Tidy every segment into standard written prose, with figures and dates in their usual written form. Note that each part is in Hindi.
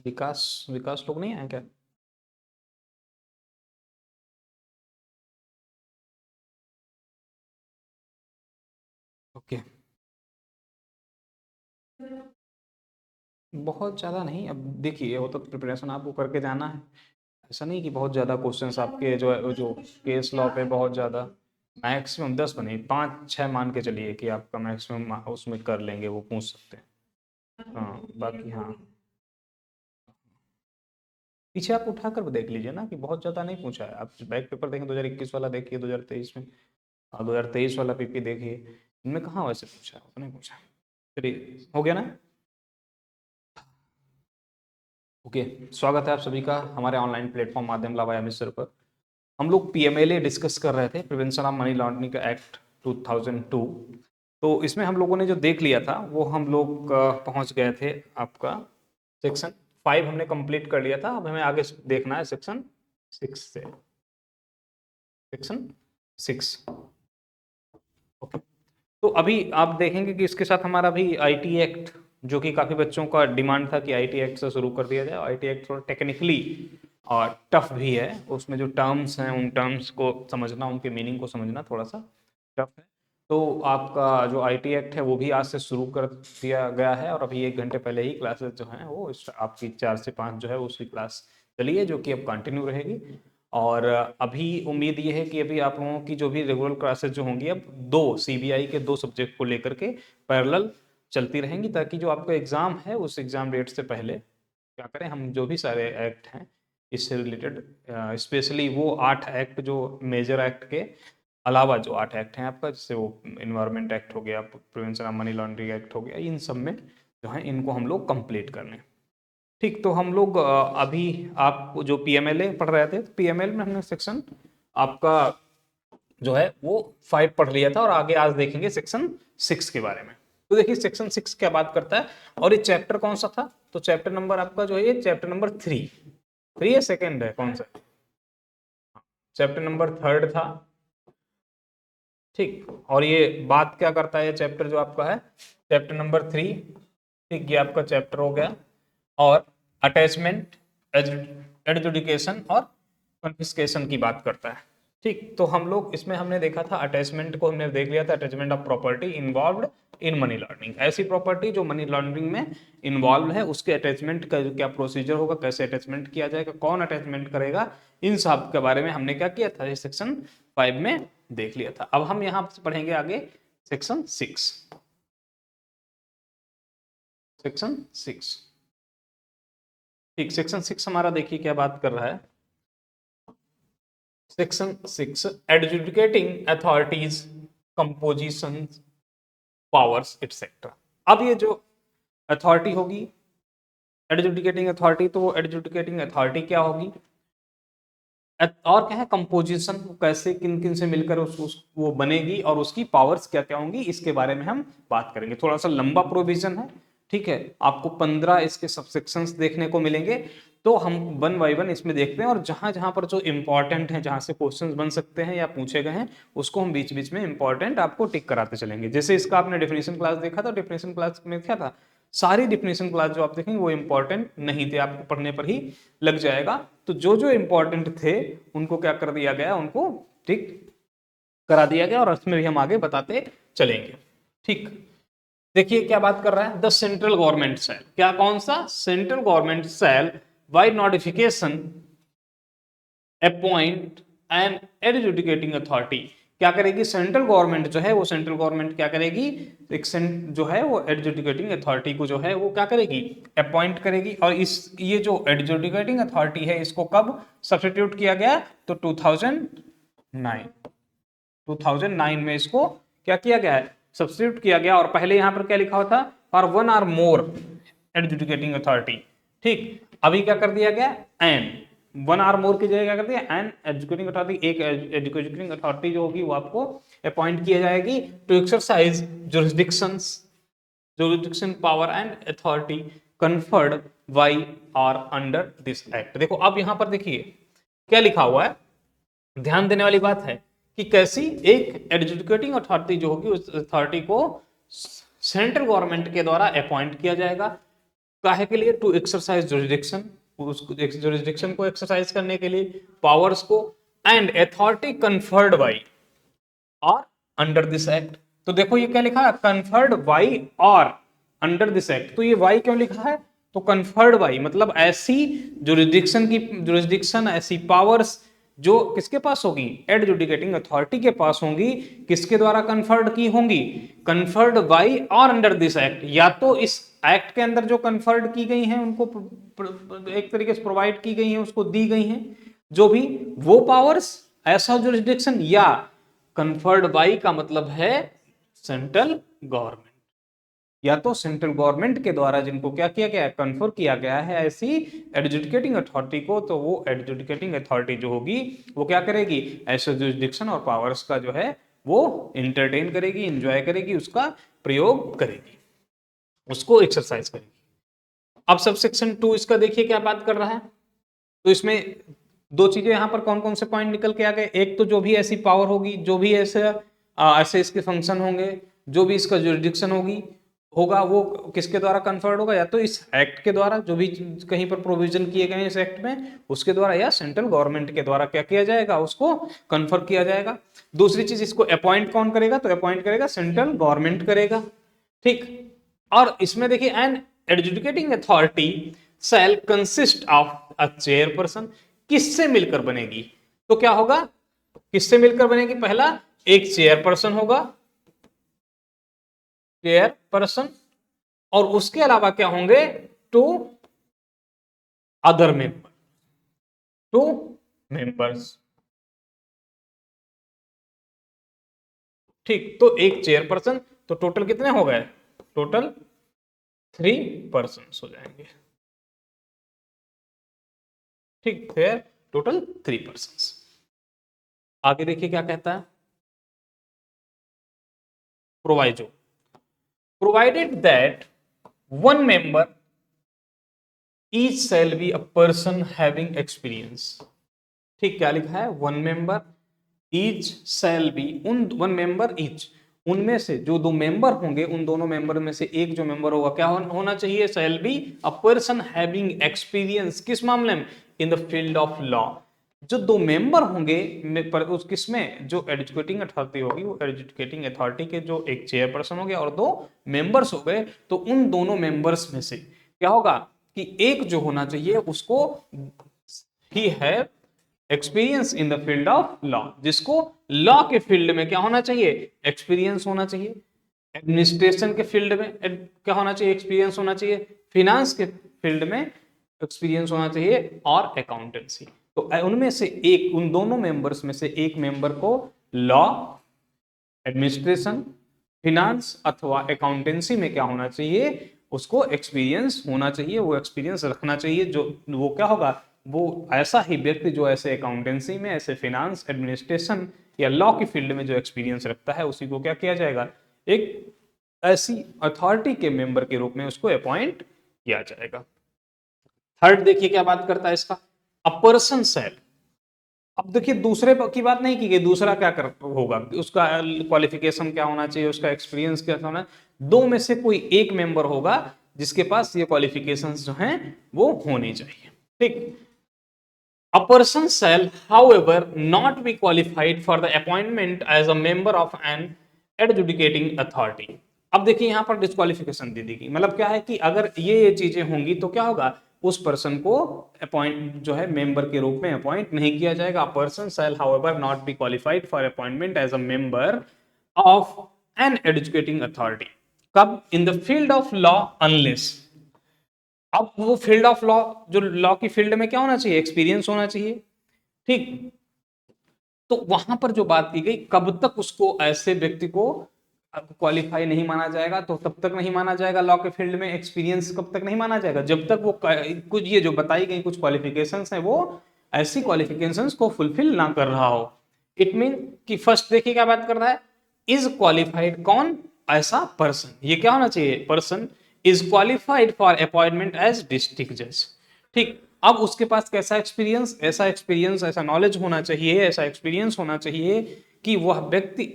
विकास विकास लोग नहीं आए क्या? ओके। बहुत ज़्यादा नहीं, अब देखिए वो तो प्रिपरेशन आपको करके जाना है। ऐसा नहीं कि बहुत ज़्यादा क्वेश्चंस आपके जो है जो केस लॉ पे बहुत ज़्यादा, मैक्सिमम 10 बने, 5-6 मान के चलिए कि आपका मैक्सिमम उसमें कर लेंगे, वो पूछ सकते हैं। हाँ बाकी हाँ, पीछे आप उठा कर देख लीजिए ना कि बहुत ज़्यादा नहीं पूछा है। आप बैक पेपर देखें 2021 वाला, देखिए 2023 में, और 2023 वाला पीपी देखिए, इनमें कहाँ वैसे पूछा है, उतना पूछा है। चलिए हो गया ना। ओके, स्वागत है आप सभी का हमारे ऑनलाइन प्लेटफॉर्म माध्यम लावा मिस्र पर। हम लोग पीएमएलए डिस्कस कर रहे थे, प्रिवेंशन ऑफ मनी लॉन्ड्रिंग का एक्ट 2002। तो इसमें हम लोगों ने जो देख लिया था वो हम लोग पहुंच गए थे आपका सेक्शन 5 हमने कंप्लीट कर लिया था। अब हमें आगे देखना है सेक्शन 6 से, सेक्शन 6। ओके, तो अभी आप देखेंगे कि इसके साथ हमारा भी आईटी एक्ट, जो कि काफ़ी बच्चों का डिमांड था कि आईटी एक्ट से शुरू कर दिया जाए। आईटी एक्ट थोड़ा टेक्निकली और टफ भी है, उसमें जो टर्म्स हैं उन टर्म्स को समझना, उनके मीनिंग को समझना थोड़ा सा टफ है। तो आपका जो आईटी एक्ट है वो भी आज से शुरू कर दिया गया है, और अभी 1 घंटे पहले ही क्लासेस जो हैं वो आपकी 4 से 5 जो है उसकी क्लास चली है, जो कि अब कंटिन्यू रहेगी। और अभी उम्मीद ये है कि अभी आप लोगों की जो भी रेगुलर क्लासेस जो होंगी, अब 2 सीबीआई के 2 सब्जेक्ट को लेकर के पैरेलल चलती रहेंगी, ताकि जो आपका एग्ज़ाम है उस एग्ज़ाम डेट से पहले क्या करें, हम जो भी सारे एक्ट हैं इससे रिलेटेड, स्पेशली वो 8 एक्ट जो मेजर एक्ट के अलावा जो 8 एक्ट हैं आपका, जैसे वो इन्वायरमेंट एक्ट हो गया, prevention of money laundering act हो गया, इन सब में जो है इनको हम लोग कंप्लीट कर लें। ठीक, तो हम लोग अभी आप जो पीएमएलए पढ़ रहे थे, तो पीएमएल में हमने सेक्शन आपका जो है वो 5 पढ़ लिया था, और आगे आज देखेंगे सेक्शन 6 के बारे में। तो देखिए सेक्शन 6 क्या बात करता है, और ये चैप्टर कौन सा था, तो चैप्टर नंबर आपका जो है ये चैप्टर नंबर 3 है, सेकेंड है कौन सा, चैप्टर नंबर 3 था। ठीक, और ये बात क्या करता है, ये चैप्टर जो आपका है चैप्टर नंबर 3। ठीक, ये आपका चैप्टर हो गया, और अटैचमेंट, एडजुडिकेशन और कन्फिस्केशन की बात करता है। ठीक, तो हम लोग इसमें हमने देखा था अटैचमेंट को, हमने देख लिया था attachment of property involved in money laundering. ऐसी प्रॉपर्टी जो मनी लॉन्ड्रिंग में इन्वॉल्व है, उसके अटैचमेंट का क्या प्रोसीजर होगा, कैसे अटैचमेंट किया जाएगा, कौन अटैचमेंट करेगा, इन सब के बारे में हमने क्या किया था, सेक्शन 5 में देख लिया था। अब हम यहाँ से पढ़ेंगे आगे सेक्शन 6। सेक्शन 6, ठीक, सेक्शन 6 हमारा देखिए क्या बात कर रहा है। Section 6, adjudicating authorities, composition, powers etcetera. अब ये जो अथॉरिटी होगी एडजुडिकेटिंग अथॉरिटी, तो वो एडजुडिकेटिंग अथॉरिटी क्या होगी, और क्या है कंपोजिशन, कैसे किन किन से मिलकर वो बनेगी, और उसकी पावर्स क्या क्या होंगी, इसके बारे में हम बात करेंगे। थोड़ा सा लंबा प्रोविजन है, ठीक है, आपको 15 इसके सबसेक्शंस देखने को मिलेंगे। तो हम 1 बाय 1 इसमें देखते हैं, और जहां जहां पर जो इंपॉर्टेंट है, जहां से क्वेश्चंस बन सकते हैं या पूछे गए हैं, उसको हम बीच बीच में इंपॉर्टेंट आपको टिक कराते चलेंगे। जैसे इसका आपने डेफिनेशन क्लास देखा था, डेफिनेशन क्लास में क्या था, सारी डिफिनेशन क्लास जो आप देखेंगे वो इंपॉर्टेंट नहीं थे, आपको पढ़ने पर ही लग जाएगा। तो जो जो इंपॉर्टेंट थे उनको क्या कर दिया गया, उनको ठीक करा दिया गया, और उसमें भी हम आगे बताते चलेंगे। ठीक, देखिए क्या बात कर रहा है, द सेंट्रल गवर्नमेंट सेल, क्या कौन सा, central government shall by notification appoint an adjudicating authority. क्या करेगी सेंट्रल गवर्नमेंट जो है, वो सेंट्रल गवर्नमेंट क्या करेगी, एक जो है वो एडजुडिकेटिंग अथॉरिटी को जो है वो क्या करेगी, अपॉइंट करेगी। और इस ये जो एडजुडिकेटिंग अथॉरिटी है, इसको कब सब्स्टिट्यूट किया गया, तो 2009 में इसको क्या किया गया है, सब्स्टिट्यूट किया गया। और पहले यहां पर क्या लिखा हुआ था, फॉर 1 और मोर एडजुडिकेटिंग अथॉरिटी। ठीक, अभी क्या कर दिया गया, एन 1 और मोर की जगह क्या कर दिया, एन एजुकेटिंग अथॉरिटी, एक एजुकेटिंग अथॉरिटी जो होगी वो आपको अपॉइंट किया जाएगी to exercise jurisdiction power and authority conferred by और अंडर दिस एक्ट। देखो अब यहां पर देखिए क्या लिखा हुआ है, ध्यान देने वाली बात है कि कैसी एक एडजुडिकेटिंग अथॉरिटी जो होगी, उस अथॉरिटी को सेंट्रल गवर्नमेंट के द्वारा अपॉइंट किया जाएगा। काहे के लिए? टू एक्सरसाइज जुरिडिक्शन, उसको जुरिडिक्शन को एक्सरसाइज करने के लिए, पावर्स को, एंड अथॉरिटी कन्फर्ड बाई और अंडर दिस एक्ट। तो देखो ये क्या लिखा है, कन्फर्ड बाई और अंडर दिस एक्ट। तो ये वाई क्यों लिखा है? तो कन्फर्ड बाई मतलब ऐसी जुरिडिक्शन ऐसी पावर्स जो किसके पास होगी? एडजुडिकेटिंग अथॉरिटी के पास होंगी। किसके द्वारा कन्फर्ड की होंगी? कन्फर्ड बाई और अंडर दिस एक्ट। या तो इस एक्ट के अंदर जो कन्फर्ड की गई हैं उनको एक तरीके से प्रोवाइड की गई हैं, उसको दी गई हैं जो भी वो पावर्स, ऐसा जुरिडिक्शन, या कन्फर्ड बाई का मतलब है सेंट्रल गवर्नमेंट, या तो सेंट्रल गवर्नमेंट के द्वारा जिनको क्या किया गया है? कन्फर किया गया है ऐसी एडजुडिकेटिंग अथॉरिटी को। तो वो एडजुडिकेटिंग अथॉरिटी जो होगी वो क्या करेगी? ऐसे जुरिडिक्शन और पावर्स का जो है वो इंटरटेन करेगी, एंजॉय करेगी, उसका प्रयोग करेगी, उसको एक्सरसाइज करेगी। अब सब सेक्शन 2 इसका देखिए क्या बात कर रहा है। तो इसमें दो चीजें यहां पर कौन कौन से पॉइंट निकल के आ गए? एक तो जो भी ऐसी पावर होगी, जो भी ऐसे इसके फंक्शन होंगे, जो भी इसका जुरिडिक्शन होगा वो किसके द्वारा कन्फर्ड होगा? या तो इस एक्ट के द्वारा, जो भी कहीं पर प्रोविजन किए गए हैं इस एक्ट में उसके द्वारा, या सेंट्रल गवर्नमेंट के द्वारा क्या किया जाएगा? उसको कन्फर किया जाएगा। दूसरी चीज, इसको अपॉइंट कौन करेगा? तो अपॉइंट करेगा सेंट्रल गवर्नमेंट करेगा, ठीक। और इसमें देखिए an adjudicating authority shall consist of a chairperson. किससे मिलकर बनेगी? तो क्या होगा? किससे मिलकर बनेगी? पहला, एक चेयरपर्सन होगा, चेयरपर्सन, और उसके अलावा क्या होंगे? Two other member, two members, ठीक। तो एक चेयरपर्सन, तो टोटल कितने हो गए? टोटल 3 पर्सन हो जाएंगे, ठीक। फिर टोटल 3 पर्सन। आगे देखिए क्या कहता है, proviso, provided that one member each shall be a person having experience. ठीक, क्या लिखा है? One member each shall be, उन वन मेंबर ईच, उनमें से जो दो मेंबर होंगे उन दोनों मेंबर में से एक जो मेंबर होगा क्या होना चाहिए? Shall be a person having experience. किस मामले में? इन द फील्ड ऑफ लॉ। जो दो मेंबर होंगे पर उस किसमें? जो एडजुकेटिंग अथॉरिटी होगी, वो एडजुकेटिंग अथॉरिटी के जो एक चेयरपर्सन हो गया और दो मेंबर्स हो गए, तो उन दोनों मेंबर्स में से क्या होगा कि एक जो होना चाहिए उसको ही है experience in the field of law, जिसको लॉ के फील्ड में क्या होना चाहिए? एक्सपीरियंस होना चाहिए। एडमिनिस्ट्रेशन के फील्ड में क्या होना चाहिए? एक्सपीरियंस होना चाहिए। फिनांस के फील्ड में एक्सपीरियंस होना चाहिए, और अकाउंटेंसी। तो उनमें से एक, उन दोनों मेंबर्स में से एक मेंबर को लॉ, एडमिनिस्ट्रेशन, फिनांस अथवा अकाउंटेंसी में क्या होना चाहिए? उसको एक्सपीरियंस होना चाहिए, वो एक्सपीरियंस रखना चाहिए। जो वो क्या होगा? वो ऐसा ही व्यक्ति जो ऐसे अकाउंटेंसी में, ऐसे फिनांस, एडमिनिस्ट्रेशन या लॉ की फील्ड में जो एक्सपीरियंस रखता है, उसी को क्या किया जाएगा? एक ऐसी अथॉरिटी के मेंबर के रूप में उसको अपॉइंट किया जाएगा। थर्ड देखिए क्या बात करता है इसका, अ पर्सन शैल। अब देखिए दूसरे की बात नहीं की गई, दूसरा क्या कर होगा? उसका क्वालिफिकेशन क्या होना चाहिए, उसका एक्सपीरियंस क्या होना है? दो में से कोई एक मेंबर होगा जिसके पास ये क्वालिफिकेशंस जो हैं वो होने चाहिए, ठीक। A person shall, however, not be qualified for the appointment as a member of an adjudicating authority. अब देखिए यहां पर डिस्क्वालिफिकेशन दे दी, मतलब क्या है कि अगर ये चीजें होंगी तो क्या होगा? उस पर्सन को अपॉइंट जो है मेंबर के रूप में अपॉइंट नहीं किया जाएगा। Person shall however not be qualified for appointment as a member of an educating authority. कब? In the field of law unless. अब वो फील्ड ऑफ लॉ, जो लॉ की फील्ड में क्या होना चाहिए? एक्सपीरियंस होना चाहिए, ठीक। तो वहां पर जो बात की गई, कब तक उसको, ऐसे व्यक्ति को क्वालिफाई नहीं माना जाएगा? तो तब तक नहीं माना जाएगा लॉ के फील्ड में एक्सपीरियंस कब तक नहीं माना जाएगा? जब तक वो कुछ ये जो बताई गई कुछ क्वालिफिकेशंस हैं वो ऐसी क्वालिफिकेशंस को फुलफिल ना कर रहा हो। इट मीन कि फर्स्ट देखिए क्या बात कर रहा है, इज क्वालिफाइड, कौन? ऐसा पर्सन। ये क्या होना चाहिए? Person is qualified for appointment as district जज, ठीक। अब उसके पास कैसा एक्सपीरियंस? ऐसा एक्सपीरियंस, ऐसा नॉलेज होना चाहिए, ऐसा एक्सपीरियंस होना चाहिए कि वह व्यक्ति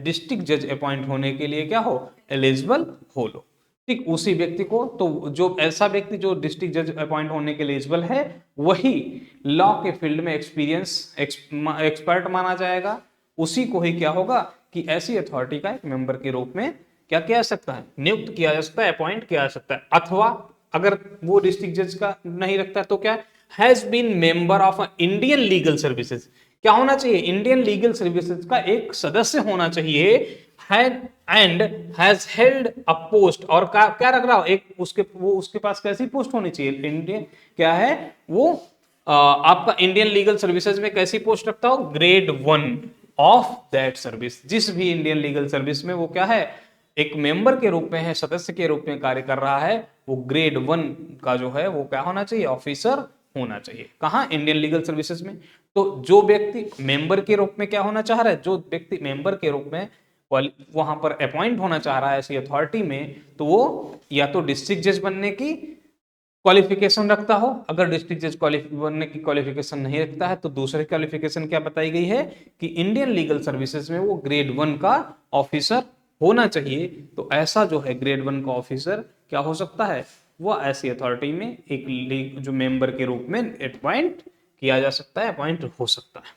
डिस्ट्रिक्ट जज अपॉइंट होने के लिए क्या हो? एलिजिबल हो लो, ठीक, उसी व्यक्ति को, तो जो ऐसा व्यक्ति जो डिस्ट्रिक्ट जज अपॉइंट होने के लिए एलिजिबल है वही लॉ के फील्ड में एक्सपर्ट माना जाएगा। उसी को ही क्या होगा कि ऐसी अथॉरिटी का एक मेंबर के रूप में क्या किया जा सकता है, नियुक्त किया जा सकता है, अपॉइंट किया जा सकता है। अथवा अगर वो डिस्ट्रिक्ट जज का नहीं रखता है तो क्या, has been member of Indian legal services, क्या होना चाहिए, इंडियन लीगल सर्विसेज का एक सदस्य होना चाहिए, and has held a post, और क्या रख रहा हो एक उसके पास कैसी पोस्ट होनी चाहिए, इंडियन क्या है वो आपका इंडियन लीगल सर्विसेज में कैसी पोस्ट रखता हो, ग्रेड 1 ऑफ दैट सर्विस। जिस भी इंडियन लीगल सर्विस में वो क्या है, एक मेंबर के रूप में है, सदस्य के रूप में कार्य कर रहा है, वो ग्रेड 1 का जो है वो क्या होना चाहिए, ऑफिसर होना चाहिए। कहां, इंडियन लीगल सर्विसेज में। तो जो व्यक्ति मेंबर के रूप में क्या होना चाह रहा है, जो व्यक्ति मेंबर के रूप में वहां पर अपॉइंट होना चाह रहा है ऐसी अथॉरिटी में, तो वो या तो डिस्ट्रिक्ट जज बनने की क्वालिफिकेशन रखता हो, अगर डिस्ट्रिक्ट जज बनने की क्वालिफिकेशन नहीं रखता है तो दूसरी क्वालिफिकेशन क्या बताई गई है कि इंडियन लीगल सर्विसेज में वो ग्रेड 1 का ऑफिसर होना चाहिए। तो ऐसा जो है ग्रेड 1 का ऑफिसर क्या हो सकता है, वो ऐसी अथॉरिटी में एक जो मेंबर के रूप में अपॉइंट किया जा सकता है, अपॉइंट हो सकता है।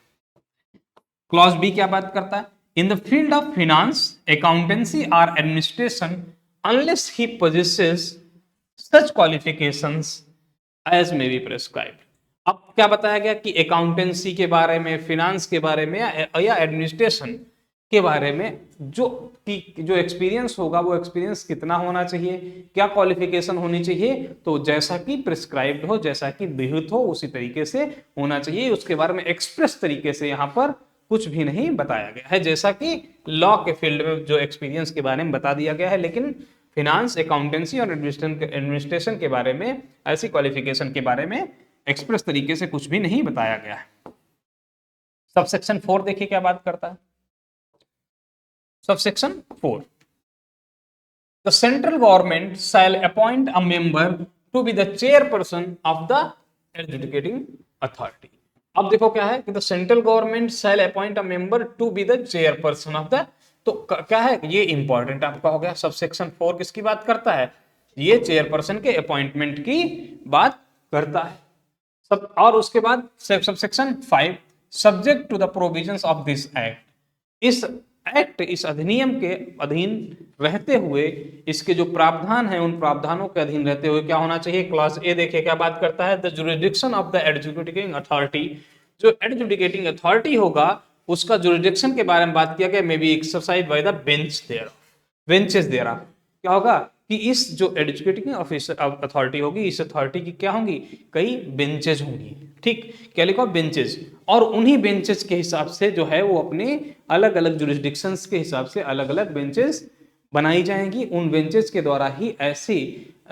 क्लॉज बी क्या बात करता है, in the field of finance, accountancy और administration unless he possesses such qualifications as may be prescribed. अब क्या बताया गया कि अकाउंटेंसी के बारे में, फिनांस के बारे में या एडमिनिस्ट्रेशन के बारे में जो एक्सपीरियंस होगा वो एक्सपीरियंस कितना होना चाहिए, क्या क्वालिफिकेशन होनी चाहिए, तो जैसा कि प्रिस्क्राइब्ड हो, जैसा कि विहित हो उसी तरीके से होना चाहिए। उसके बारे में एक्सप्रेस तरीके से यहाँ पर कुछ भी नहीं बताया गया है, जैसा कि लॉ के फील्ड में जो एक्सपीरियंस के बारे में बता दिया गया है, लेकिन फिनांस, अकाउंटेंसी और एडमिनिस्ट्रेशन के बारे में, ऐसी क्वालिफिकेशन के बारे में एक्सप्रेस तरीके से कुछ भी नहीं बताया गया है। सबसेक्शन 4 देखिए क्या बात करता है। Subsection 4, the central government shall appoint a member to be the chairperson of the adjudicating authority. अब देखो क्या है कि the central government shall appoint a member to be the chairperson of the, तो क्या है ये इंपॉर्टेंट आपका हो गया। सबसेक्शन 4 किसकी बात करता है, ये चेयरपर्सन के अपॉइंटमेंट की बात करता है। सब, और उसके बाद subsection 5, subject to the provisions of this act, इस एक्ट, इस अधिनियम के अधीन रहते हुए, इसके जो प्रावधान है उन प्रावधानों के अधीन रहते हुए क्या होना चाहिए। क्लॉज ए देखिए क्या बात करता है, the jurisdiction of the adjudicating authority, जो एडजुडिकेटिंग अथॉरिटी होगा उसका जुरिडिक्शन के बारे में बात किया गया, may be exercise by the bench there, benches there. क्या होगा कि इस जो एडजुकेटिंग ऑफिसर अथॉरिटी होगी, इस अथॉरिटी की क्या होंगी, कई बेंचेज होंगी। ठीक, क्या लिखा, बेंचेज, और उन्हीं बेंचेज के हिसाब से जो है वो अपने अलग अलग जुरिस्डिक्शंस के हिसाब से अलग अलग बेंचेस बनाई जाएंगी। उन बेंचेस के द्वारा ही ऐसी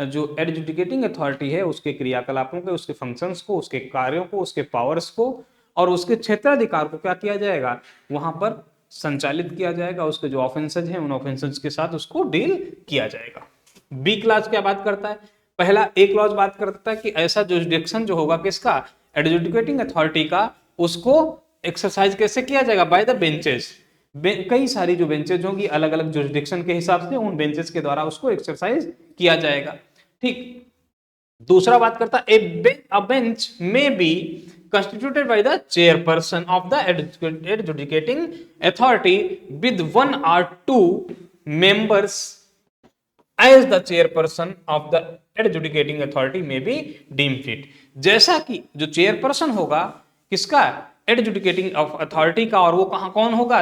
जो एडजुडिकेटिंग अथॉरिटी है उसके क्रियाकलापों के, उसके फंक्शंस को, उसके कार्यों को, उसके पावर्स को और उसके क्षेत्राधिकार को क्या किया जाएगा, वहां पर संचालित किया जाएगा। उसके जो ऑफेंसेज हैं उन ऑफेंसेज के साथ उसको डील किया जाएगा। बी क्लॉज क्या बात करता है, पहला ए क्लॉज बात करता है कि ऐसा जुरिस्डिक्शन जो होगा किसका, एडजुडिकेटिंग अथॉरिटी का, उसको एक्सरसाइज कैसे किया जाएगा, बाय द बेंचेस। कई सारी जो बेंचेज होंगी अलग अलग जुरिस्डिक्शन के हिसाब से, उन बेंचेस के द्वारा उसको एक्सरसाइज किया जाएगा। ठीक, दूसरा बात करता है a bench may be constituted by the chairperson of the adjudicating authority with one or two members as the chairperson of the adjudicating authority may be deemed fit। जैसा कि जो चेयरपर्सन होगा किसका, एडजुडिकेटिंग अथॉरिटी का, और वो कहां कौन होगा,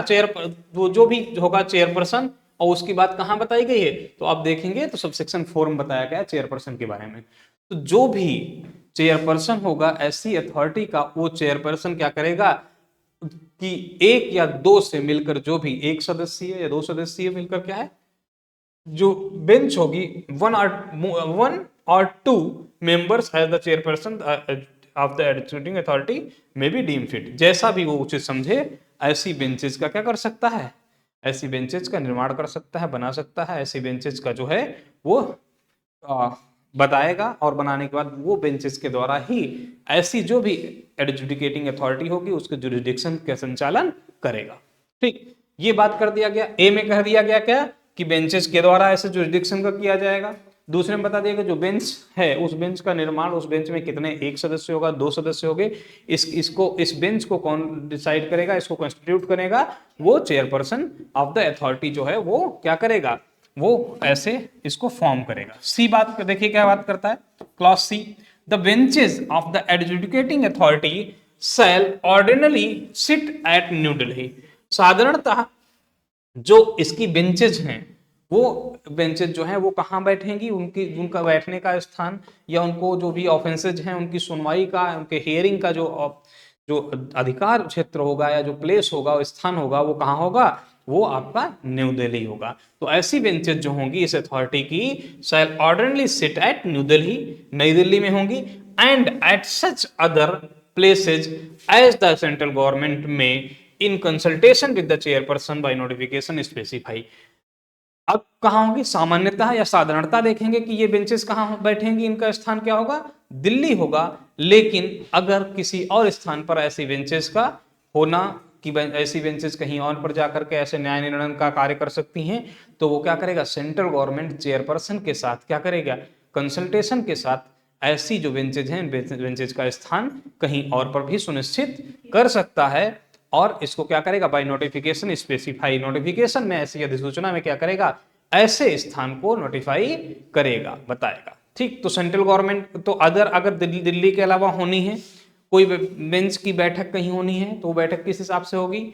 वो जो भी होगा चेयरपर्सन, और उसकी बात कहां बताई गई है, तो आप देखेंगे तो सबसेक्शन 4 में बताया गया चेयरपर्सन के बारे में। तो जो भी चेयरपर्सन होगा ऐसी अथॉरिटी का, वो चेयरपर्सन क्या करेगा कि एक या दो से मिलकर, जो भी एक सदस्यीय या दो सदस्यीय मिलकर क्या है, जो बेंच होगी, वन और two members as the chairperson of the adjudicating authority may be deem fit, जैसा भी वो उचित समझे ऐसी बेंचेस का क्या कर सकता है, ऐसी बेंचेस का निर्माण कर सकता है, बना सकता है। ऐसी बेंचेस का जो है वो बताएगा, और बनाने के बाद वो बेंचेस के द्वारा ही ऐसी जो भी एडजुडिकेटिंग अथॉरिटी होगी उसके जुरिस्डिक्शन का संचालन करेगा। ठीक, ये बात कर दिया गया। ए में कह दिया गया क्या, कि बेंचेस के द्वारा ऐसे जुरिडिक्शन का किया जाएगा। दूसरे में बता दिया कि जो बेंच है उस बेंच का निर्माण, उस बेंच में कितने, एक सदस्य होगा, दो सदस्य होंगे, इस बेंच को कौन डिसाइड करेगा, इसको कॉन्स्टिट्यूट करेगा, वो चेयरपर्सन ऑफ द अथॉरिटी जो है वो क्या करेगा, वो ऐसे इसको फॉर्म करेगा। सी बात देखिए क्या बात करता है, clause C, the benches of the adjudicating authority shall ordinarily sit at New Delhi. साधारणतः जो इसकी बेंचेज हैं वो बेंचेज जो हैं वो कहाँ बैठेंगी, उनका बैठने का स्थान या उनको जो भी ऑफेंसेज हैं उनकी सुनवाई का, उनके हियरिंग का जो अधिकार क्षेत्र होगा या जो प्लेस होगा, स्थान होगा, वो कहाँ होगा, वो आपका न्यू दिल्ली होगा। तो ऐसी बेंचेज जो होंगी इस अथॉरिटी की shall ordinarily sit at New Delhi, नई दिल्ली में होंगी, and at such other places as the central government may in consultation with the chairperson by notification specify. अब कहाँ होंगी, सामान्यतः या साधारणतः देखेंगे कि ये बेंचेस कहाँ बैठेंगी, इनका स्थान क्या होगा, दिल्ली होगा। लेकिन अगर किसी और स्थान पर ऐसी बेंचेस का होना कि ऐसी बेंचेस कहीं और पर जाकर के ऐसे न्याय निर्णय का कार्य कर सकती हैं, तो वो क्या करेगा, सेंट्रल गवर्नमेंट चेयरपर्सन के साथ क्या करेगा, कंसल्टेशन के साथ ऐसी जो बेंचेज हैं बेंचेज का स्थान कहीं और पर भी सुनिश्चित कर सकता है। और इसको क्या करेगा, बाय नोटिफिकेशन स्पेसिफाई, नोटिफिकेशन में ऐसी अधिसूचना में क्या करेगा, ऐसे स्थान को नोटिफाई करेगा, बताएगा। ठीक, तो सेंट्रल गवर्नमेंट तो अगर दिल्ली के अलावा होनी है, कोई बेंच की बैठक कहीं होनी है, तो वो बैठक किस हिसाब से होगी,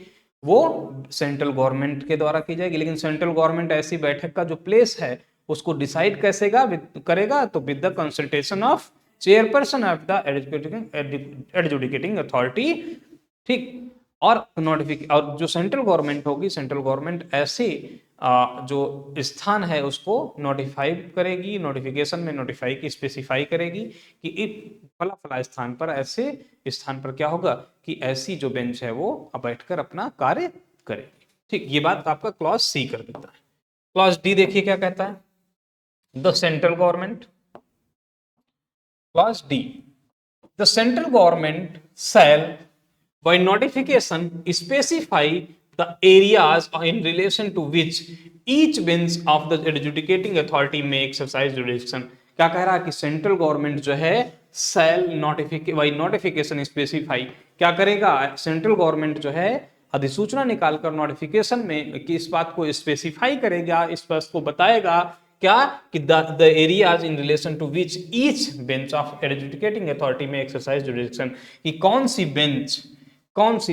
वो सेंट्रल गवर्नमेंट के द्वारा की जाएगी। लेकिन सेंट्रल गवर्नमेंट ऐसी बैठक का जो प्लेस है उसको डिसाइड कैसे करेगा, तो with the consultation of chairperson of the adjudicating authority. ठीक, और और जो सेंट्रल गवर्नमेंट होगी, सेंट्रल गवर्नमेंट ऐसे जो स्थान है उसको नोटिफाई करेगी, नोटिफिकेशन में नोटिफाई की स्पेसिफाई करेगी कि फला फला स्थान पर, ऐसे स्थान पर क्या होगा कि ऐसी जो बेंच है वो बैठकर अपना कार्य करेगी। ठीक, ये बात आपका क्लॉज सी कर देता है। क्लॉज डी देखिए क्या कहता है, the central government, clause D, the central government shell by notification specify the areas in relation to which each bench of the adjudicating authority may exercise jurisdiction। क्या कह रहा है कि सेंट्रल गवर्नमेंट जो है सेल बाई नोटिफिकेशन स्पेसिफाई क्या करेगा, सेंट्रल गवर्नमेंट जो है अधिसूचना निकालकर नोटिफिकेशन में कि इस बात को स्पेसिफाई करेगा, इस बात को बताएगा क्या कि the areas in relation to which each bench of adjudicating authority may exercise jurisdiction, कि कौन सी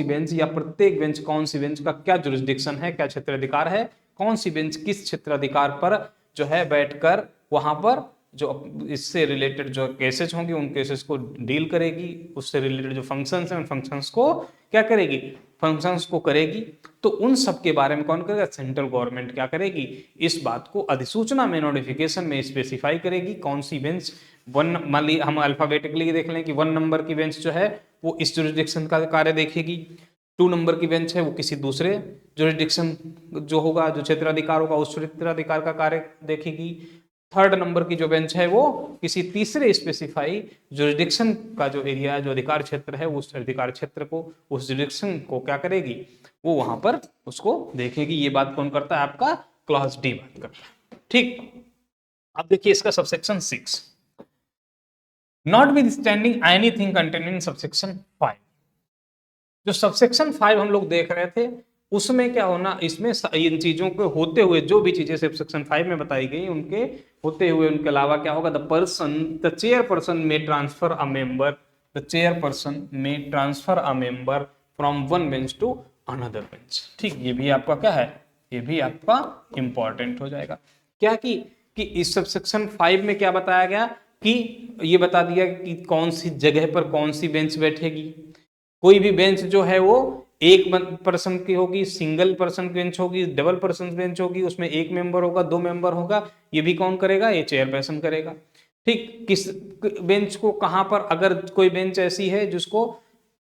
बेंच या प्रत्येक बेंच, कौन सी बेंच का क्या जुरिस्डिक्शन है, क्या क्षेत्राधिकार है, कौन सी बेंच किस क्षेत्राधिकार पर जो है बैठकर वहां पर जो इससे रिलेटेड जो केसेस होंगे उन केसेस को डील करेगी, उससे रिलेटेड जो फंक्शंस हैं उन फंक्शंस को क्या करेगी, फंक्शंस को करेगी। तो उन सब के बारे में कौन करेगा, सेंट्रल गवर्नमेंट क्या करेगी, इस बात को अधिसूचना में नोटिफिकेशन में स्पेसिफाई करेगी। कौन सी बेंच, मान ली हम अल्फाबेटिकली देख लें कि 1 नंबर की बेंच जो है वो इस जुरिस्डिक्शन का कार्य देखेगी, 2 नंबर की बेंच है वो किसी दूसरे जुरिस्डिक्शन जो होगा, जो क्षेत्राधिकार होगा उस क्षेत्राधिकार का कार्य देखेगी, 3rd नंबर की जो बेंच है वो किसी तीसरे स्पेसिफाई जुरिस्डिक्शन का जो एरिया है, जो अधिकार क्षेत्र है, उस अधिकार क्षेत्र को, उस जुरिस्डिक्शन को क्या करेगी, वो वहां पर उसको देखेगी। ये बात कौन करता है, आपका क्लॉज डी बात करता है। ठीक, अब देखिए इसका subsection 6, notwithstanding anything contained in subsection 5। जो सबसेक्शन 5 हम लोग देख रहे थे उसमें क्या होना, इसमें इन चीजों के होते हुए जो भी चीजें सबसेक्शन 5 में बताई गई उनके होते हुए उनके अलावा क्या होगा, the chairperson may transfer a member, the chairperson may transfer a member from one bench to another bench. ठीक, ये भी आपका क्या है, ये भी आपका इंपॉर्टेंट हो जाएगा। क्या कि इस सबसेक्शन 5 में क्या बताया गया कि ये बता दिया कि कौन सी जगह पर कौन सी बेंच बैठेगी। कोई भी बेंच जो है वो एक पर्सन की होगी, सिंगल पर्सन बेंच होगी, डबल पर्सन बेंच होगी, उसमें 1 मेंबर होगा, 2 मेंबर होगा, ये भी कौन करेगा, ये चेयरपर्सन करेगा। ठीक, किस बेंच को कहां पर, अगर कोई बेंच ऐसी है जिसको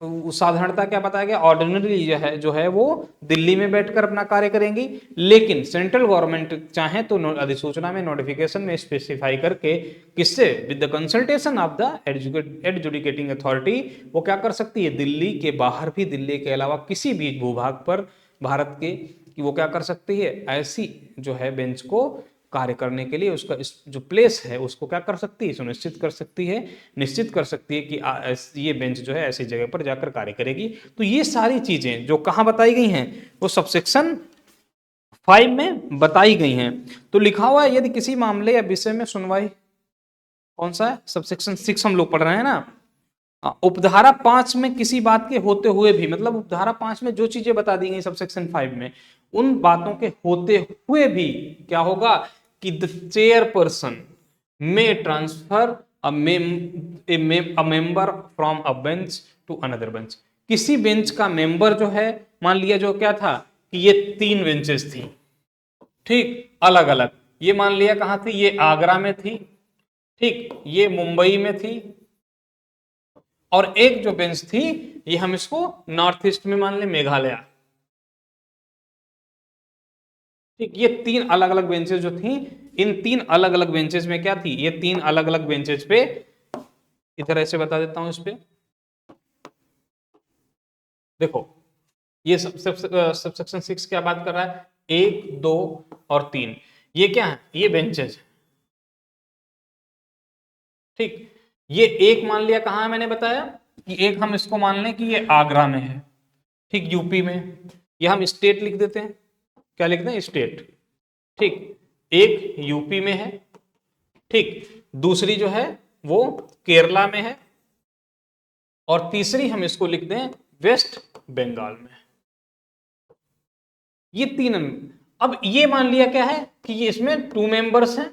साधारणता क्या बताया गया, ऑर्डिनरी जो है वो दिल्ली में बैठकर अपना कार्य करेंगी, लेकिन सेंट्रल गवर्नमेंट चाहे तो अधिसूचना में नोटिफिकेशन में स्पेसिफाई करके किससे, with the consultation of the adjudicating authority, वो क्या कर सकती है, दिल्ली के बाहर भी, दिल्ली के अलावा किसी भी भूभाग पर भारत के कि वो क्या कर सकती है, ऐसी जो है बेंच को कार्य करने के लिए उसका जो प्लेस है उसको क्या कर सकती है, सुनिश्चित कर सकती है, निश्चित कर सकती है कि ये बेंच जो है ऐसी जगह पर जाकर कार्य करेगी। तो ये सारी चीजें जो कहाँ बताई गई हैं वो सबसेक्शन 5 में बताई गई हैं। तो लिखा हुआ है यदि किसी मामले या विषय में सुनवाई, कौन सा है, सबसेक्शन 6 हम लोग पढ़ रहे हैं ना। उपधारा 5 में किसी बात के होते हुए भी, मतलब उपधारा 5 में जो चीजें बता दी गई सबसेक्शन 5 में, उन बातों के होते हुए भी क्या होगा कि the chairperson may transfer a member from a bench to another bench. किसी बेंच का मेंबर जो है, मान लिया जो क्या था कि ये 3 बेंचेस थी, ठीक, अलग अलग, ये मान लिया कहां थी, ये आगरा में थी, ठीक, ये मुंबई में थी, और एक जो बेंच थी ये हम इसको नॉर्थ ईस्ट में मान ले, मेघालय, ठीक। ये 3 अलग अलग बेंचेस जो थी, इन 3 अलग अलग बेंचेस में क्या थी, ये 3 अलग अलग बेंचेस पे, इधर ऐसे बता देता हूं इस पे, देखो ये सबसेक्शन 6 क्या बात कर रहा है, 1 2 और 3, ये क्या है, ये बेंचेस, ठीक। ये एक मान लिया कहां है, मैंने बताया कि एक हम इसको मान लें कि ये आगरा में है, ठीक, यूपी में, ये हम स्टेट लिख देते हैं, क्या लिखते हैं, स्टेट, ठीक। एक यूपी में है, ठीक, दूसरी जो है वो केरला में है, और तीसरी हम इसको लिख दें वेस्ट बंगाल में। ये 3, अब ये मान लिया क्या है कि ये इसमें 2 मेंबर्स हैं,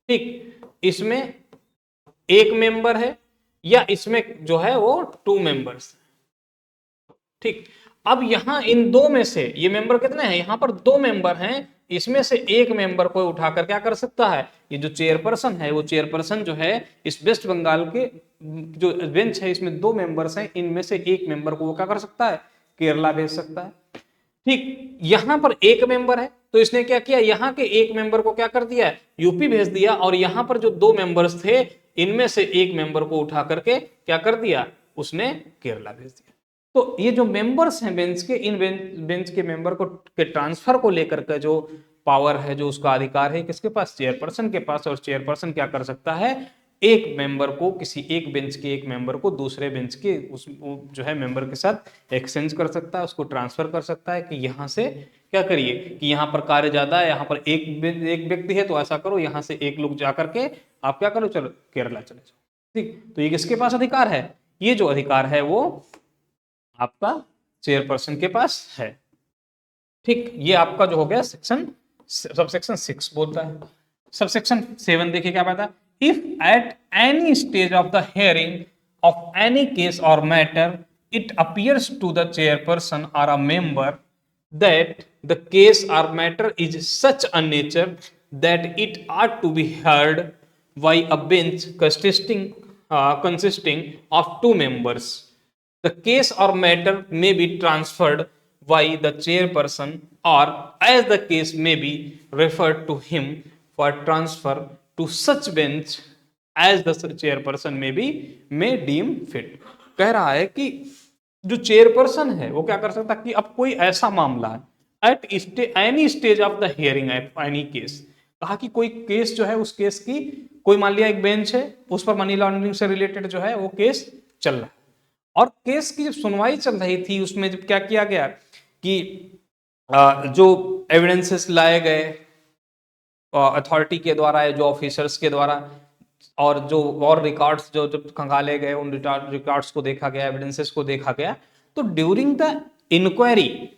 ठीक, इसमें एक मेंबर है, या इसमें जो है वो 2 मेंबर्स, ठीक। अब यहां इन 2 में से ये मेंबर कितने हैं, यहां पर 2 मेंबर हैं, इसमें से एक मेंबर को उठाकर क्या कर सकता है, ये जो चेयरपर्सन है, वो चेयरपर्सन जो है इस वेस्ट बंगाल के जो बेंच है इसमें 2 मेंबर्स हैं, इनमें से एक मेंबर को वो क्या कर सकता है, केरला भेज सकता है, ठीक। यहां पर एक मेंबर है तो इसने क्या किया, यहां के एक मेंबर को क्या कर दिया, यूपी भेज दिया, और यहां पर जो 2 मेंबर्स थे इनमें से एक मेंबर को उठा करके क्या कर दिया, उसने केरला भेज दिया। तो ये जो मेंबर्स हैं बेंच के, इन बेंच के मेंबर को के ट्रांसफर को लेकर के जो पावर है, जो उसका अधिकार है, किसके पास, चेयरपर्सन के पास, और चेयरपर्सन क्या कर सकता है, एक मेंबर को, किसी एक बेंच के एक मेंबर को दूसरे बेंच के उस जो है मेंबर के साथ एक्सचेंज कर सकता है, उसको ट्रांसफर कर सकता है कि यहां से क्या करिए, कि यहां पर कार्य ज्यादा है, यहां पर एक व्यक्ति है तो ऐसा करो, यहां से एक लोग जाकर के आप क्या करो, चलो केरला चले जाओ, ठीक। तो ये किसके पास अधिकार है, ये जो अधिकार है वो आपका चेयरपर्सन के पास है, ठीक। ये आपका जो हो गया सेक्शन, सबसेक्शन 6 बोलता है। सबसेक्शन 7 देखिए क्या कहता है, if at any stage of the hearing of any case और matter it appears to the chairperson or a member that the case or matter is such a nature that it ought to be heard by a bench consisting of 2 members, the case or matter may be transferred by the chairperson or as the case may be referred to him for transfer to such bench as the chairperson may deem fit। कह रहा है कि जो चेयरपर्सन है वो क्या कर सकता है कि अब कोई ऐसा मामला है at any stage of the hearing at any case, कहा कि कोई केस जो है उस केस की, कोई मान लिया एक बेंच है उस पर मनी लॉन्ड्रिंग से रिलेटेड जो है वो केस चल रहा है, और केस की जब सुनवाई चल रही थी उसमें जब क्या किया गया कि जो एविडेंसेस लाए गए अथॉरिटी के द्वारा या जो ऑफिसर्स के द्वारा, और जो और रिकॉर्ड्स जो जब खंगाले गए, उन रिकॉर्ड्स को देखा गया, एविडेंसेस को देखा गया, तो during the inquiry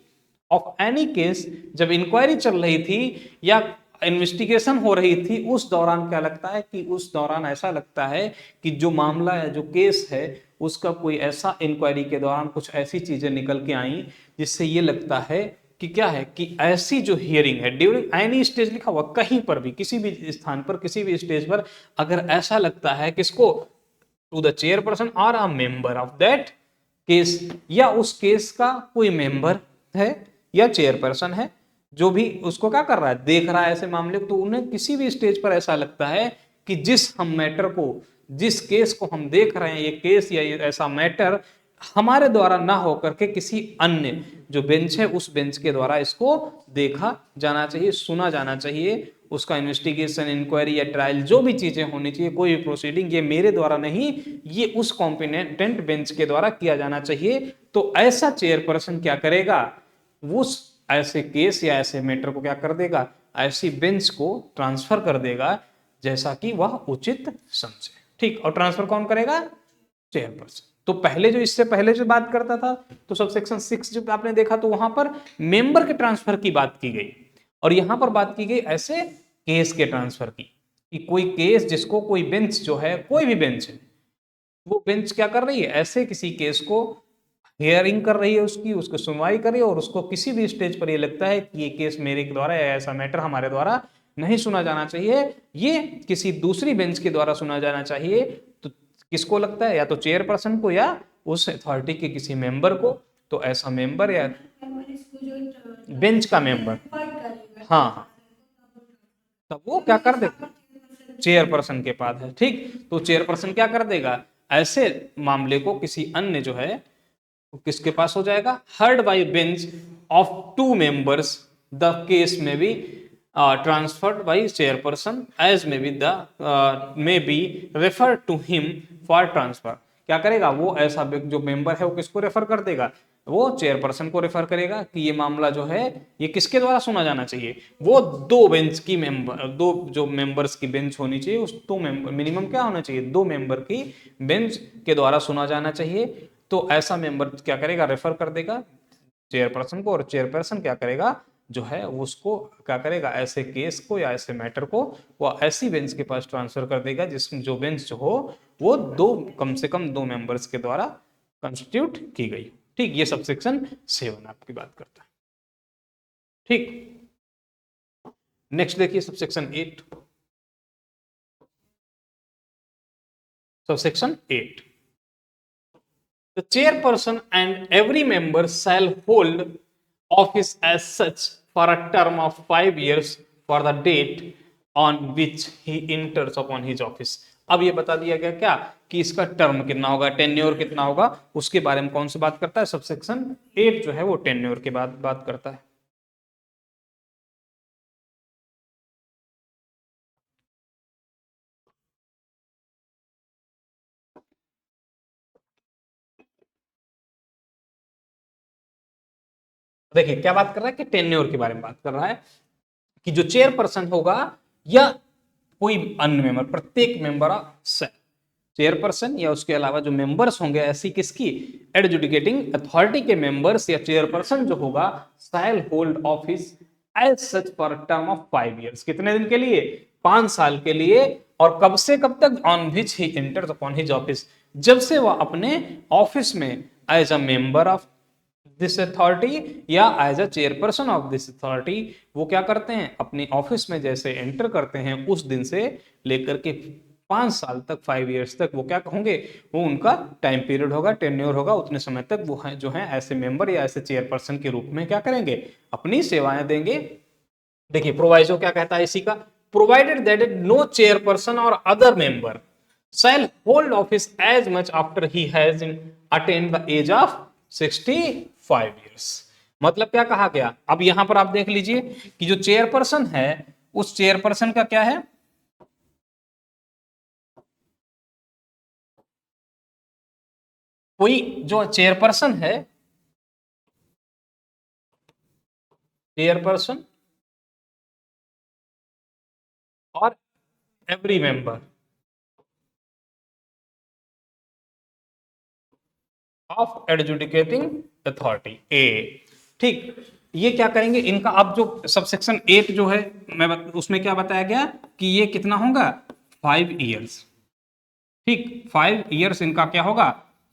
of any case, जब इंक्वायरी चल रही थी या इन्वेस्टिगेशन हो रही थी, उस दौरान क्या लगता है कि उस दौरान ऐसा लगता है कि जो मामला या जो केस है उसका कोई ऐसा इंक्वायरी के दौरान कुछ ऐसी चीजें निकल के आई जिससे ये लगता है कि क्या है कि ऐसी जो हियरिंग है ड्यूरिंग एनी स्टेज, लिखा हुआ कहीं पर भी, किसी भी स्थान पर, किसी भी स्टेज पर, अगर ऐसा लगता है किसको, टू द चेयरपर्सन और अ मेंबर ऑफ दैट केस, या उस केस का कोई मेंबर है या चेयरपर्सन है जो भी उसको क्या कर रहा है, देख रहा है ऐसे मामले को, तो उन्हें किसी भी स्टेज पर ऐसा लगता है कि जिस हम मैटर को, जिस केस को हम देख रहे हैं, ये केस या ये ऐसा मैटर हमारे द्वारा ना होकर के किसी अन्य जो बेंच है उस बेंच के द्वारा इसको देखा जाना चाहिए, सुना जाना चाहिए। उसका इन्वेस्टिगेशन, इंक्वायरी या ट्रायल जो भी चीजें होनी चाहिए, कोई भी प्रोसीडिंग, ये मेरे द्वारा नहीं, ये उस कॉम्पिटेंट बेंच के द्वारा किया जाना चाहिए। तो ऐसा चेयरपर्सन क्या करेगा, उस ऐसे केस या ऐसे मैटर को क्या कर देगा, ऐसी बेंच को ट्रांसफर कर देगा जैसा कि वह उचित समझे। ठीक, और ट्रांसफर कौन करेगा, चेयरपर्सन। तो पहले जो इससे पहले जो बात करता था, तो सब सेक्शन 6 जब आपने देखा तो वहां पर मेंबर के ट्रांसफर की बात की गई, और यहां पर बात की गई ऐसे केस के ट्रांसफर की, कि कोई केस जिसको कोई बेंच जो है, कोई भी बेंच है, वो बेंच क्या कर रही है, ऐसे किसी केस को हियरिंग कर रही है, उसको सुनवाई कर रही है, और उसको किसी भी स्टेज पर ये लगता है कि ये केस मेरे द्वारा या ऐसा मैटर हमारे द्वारा नहीं सुना जाना चाहिए, ये किसी दूसरी बेंच के द्वारा सुना जाना चाहिए, तो किसको लगता है, या तो चेयरपर्सन को या उस अथॉरिटी के किसी मेंबर को। तो ऐसा मेंबर या बेंच का मेंबर, हाँ हाँ, तब वो क्या कर देगा, चेयरपर्सन के पास है। ठीक, तो चेयरपर्सन क्या कर देगा, ऐसे मामले को किसी अन्य जो है किसके पास हो जाएगा, heard by bench of 2 members, the case may be transferred by chairperson as may be refer to him for transfer. क्या करेगा वो, ऐसा जो मेंबर है वो किसको रेफर कर देगा, वो चेयरपर्सन को रेफर करेगा कि ये मामला जो है ये किसके द्वारा सुना जाना चाहिए, वो 2 बेंच की मेंबर, 2 जो मेंबर्स की बेंच होनी चाहिए, उस 2 मेंबर, मिनिमम क्या होना चाहिए, 2 मेंबर की बेंच के द्वारा सुना जाना चाहिए। तो ऐसा मेंबर क्या करेगा, रेफर कर देगा चेयरपर्सन को, और चेयरपर्सन क्या करेगा जो है उसको क्या करेगा, ऐसे केस को या ऐसे मैटर को वो ऐसी बेंच के पास ट्रांसफर कर देगा जिसमें जो बेंच जो हो वो कम से कम 2 मेंबर्स के द्वारा कंस्टिट्यूट की गई। ठीक, ये सब सेक्शन 7 आपकी बात करता है। ठीक, नेक्स्ट देखिए sub section 8, sub section 8, the chairperson and every member shall hold office as such for a term of 5 years for the date on which he enters upon his office। अब ये बता दिया गया क्या कि इसका टर्म कितना होगा, टेन्योर कितना होगा, उसके बारे में कौन सी बात करता है, सबसेक्शन 8 जो है वो टेन्योर के बाद बात करता है। देखिए क्या बात कर रहा है कि टेन्योर के बारे में बात कर रहा है, कि जो चेयरपर्सन होगा या कोई अन्य मेंबर, प्रत्येक मेंबर चेयरपर्सन या उसके अलावा जो मेंबर्स होंगे ऐसी किसकी, एडजुडिकेटिंग अथॉरिटी के मेंबर्स या चेयरपर्सन जो होगा, shall hold office as such for term of 5 years, कितने दिन के लिए, 5 साल के लिए, और कब से कब तक, on which he enters upon his office, जब से वह अपने ऑफिस में as a member of this authority या as a chairperson of this authority वो क्या करते हैं, अपनी ऑफिस में जैसे एंटर करते हैं उस दिन से लेकर के 5 साल तक, 5 इयर्स तक वो क्या होंगे, वो उनका टाइम पीरियड होगा, टेन्योर होगा, उतने समय तक वो है जो है ऐसे मेंबर या ऐसे चेयरपर्सन के रूप में क्या करेंगे, अपनी सेवाएं देंगे। देखिए प्रोवाइजो क्या कहता है इसी का, प्रोवाइडेड दैट नो चेयरपर्सन और other member shall hold office as much after he has attained the age of 65 years। मतलब क्या कहा गया, अब यहां पर आप देख लीजिए कि जो चेयरपर्सन है उस चेयरपर्सन का क्या है, कोई जो चेयरपर्सन है, चेयरपर्सन और every member of adjudicating authority ए। ठीक, ये क्या करेंगे, इनका अब जो सबसेक्शन 8 जो है उसमें क्या बताया गया कि ये कितना होगा, 5 इयर्स। ठीक, 5 इयर्स इनका क्या होगा,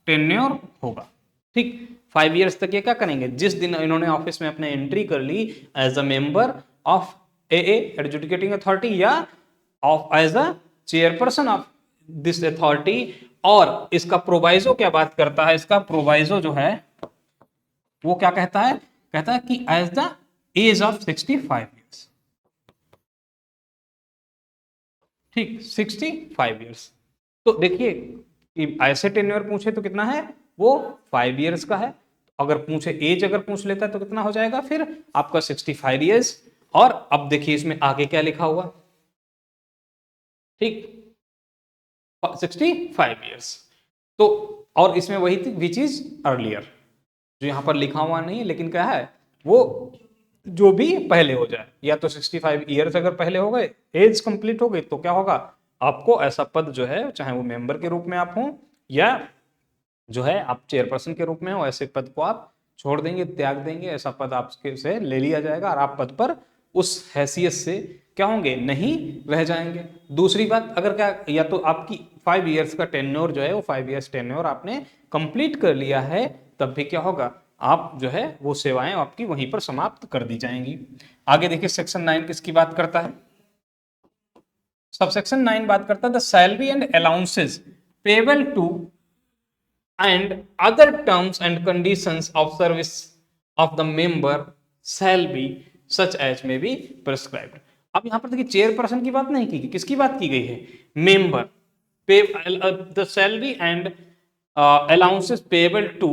टेन्योर होगा। ठीक, 5 इयर्स तक ये क्या करेंगे, जिस दिन इन्होंने ऑफिस में अपने एंट्री कर ली as a member of a adjudicating authority या of as a chairperson of this authority. और इसका प्रोवाइजो क्या बात करता है, इसका प्रोवाइजो जो है वो क्या कहता है, कहता है कि as the age of 65 years. ठीक, 65 इयर्स। तो देखिए कि ऐसे टेन्योर पूछे तो कितना है, वो 5 ईयर्स का है। अगर पूछे एज अगर पूछ लेता है तो कितना हो जाएगा फिर आपका 65 ईयर्स। और अब देखिए इसमें आगे क्या लिखा हुआ, ठीक, 65 ईयर्स। तो और इसमें वही थी विच इज अर्लियर, जो यहाँ पर लिखा हुआ नहीं है लेकिन क्या है वो जो भी पहले हो जाए, या तो 65 ईयर्स अगर पहले हो गए, एज कंप्लीट हो गई, तो क्या होगा आपको ऐसा पद जो है, चाहे वो मेंबर के रूप में आप हो या जो है आप चेयरपर्सन के रूप में हो, ऐसे पद को आप छोड़ देंगे, त्याग देंगे, ऐसा पद आपके से ले लिया जाएगा और आप पद पर उस हैसियत से क्या होंगे, नहीं रह जाएंगे। दूसरी बात, अगर क्या या तो आपकी 5 ईयर्स का टेन्योर जो है वो 5 ईयर्स टेन्योर आपने कंप्लीट कर लिया है, तब भी क्या होगा, आप जो है वो सेवाएं आपकी वहीं पर समाप्त कर दी जाएंगी। आगे देखिए सेक्शन 9 किसकी बात करता है, सबसेक्शन 9 बात करता है the salary and allowances payable to and other terms and conditions of service of the member shall be such as may be prescribed। अब यहां पर देखिए चेयरपर्सन की बात नहीं की गई, किसकी बात की गई है, member. Pay the salary and allowances payable to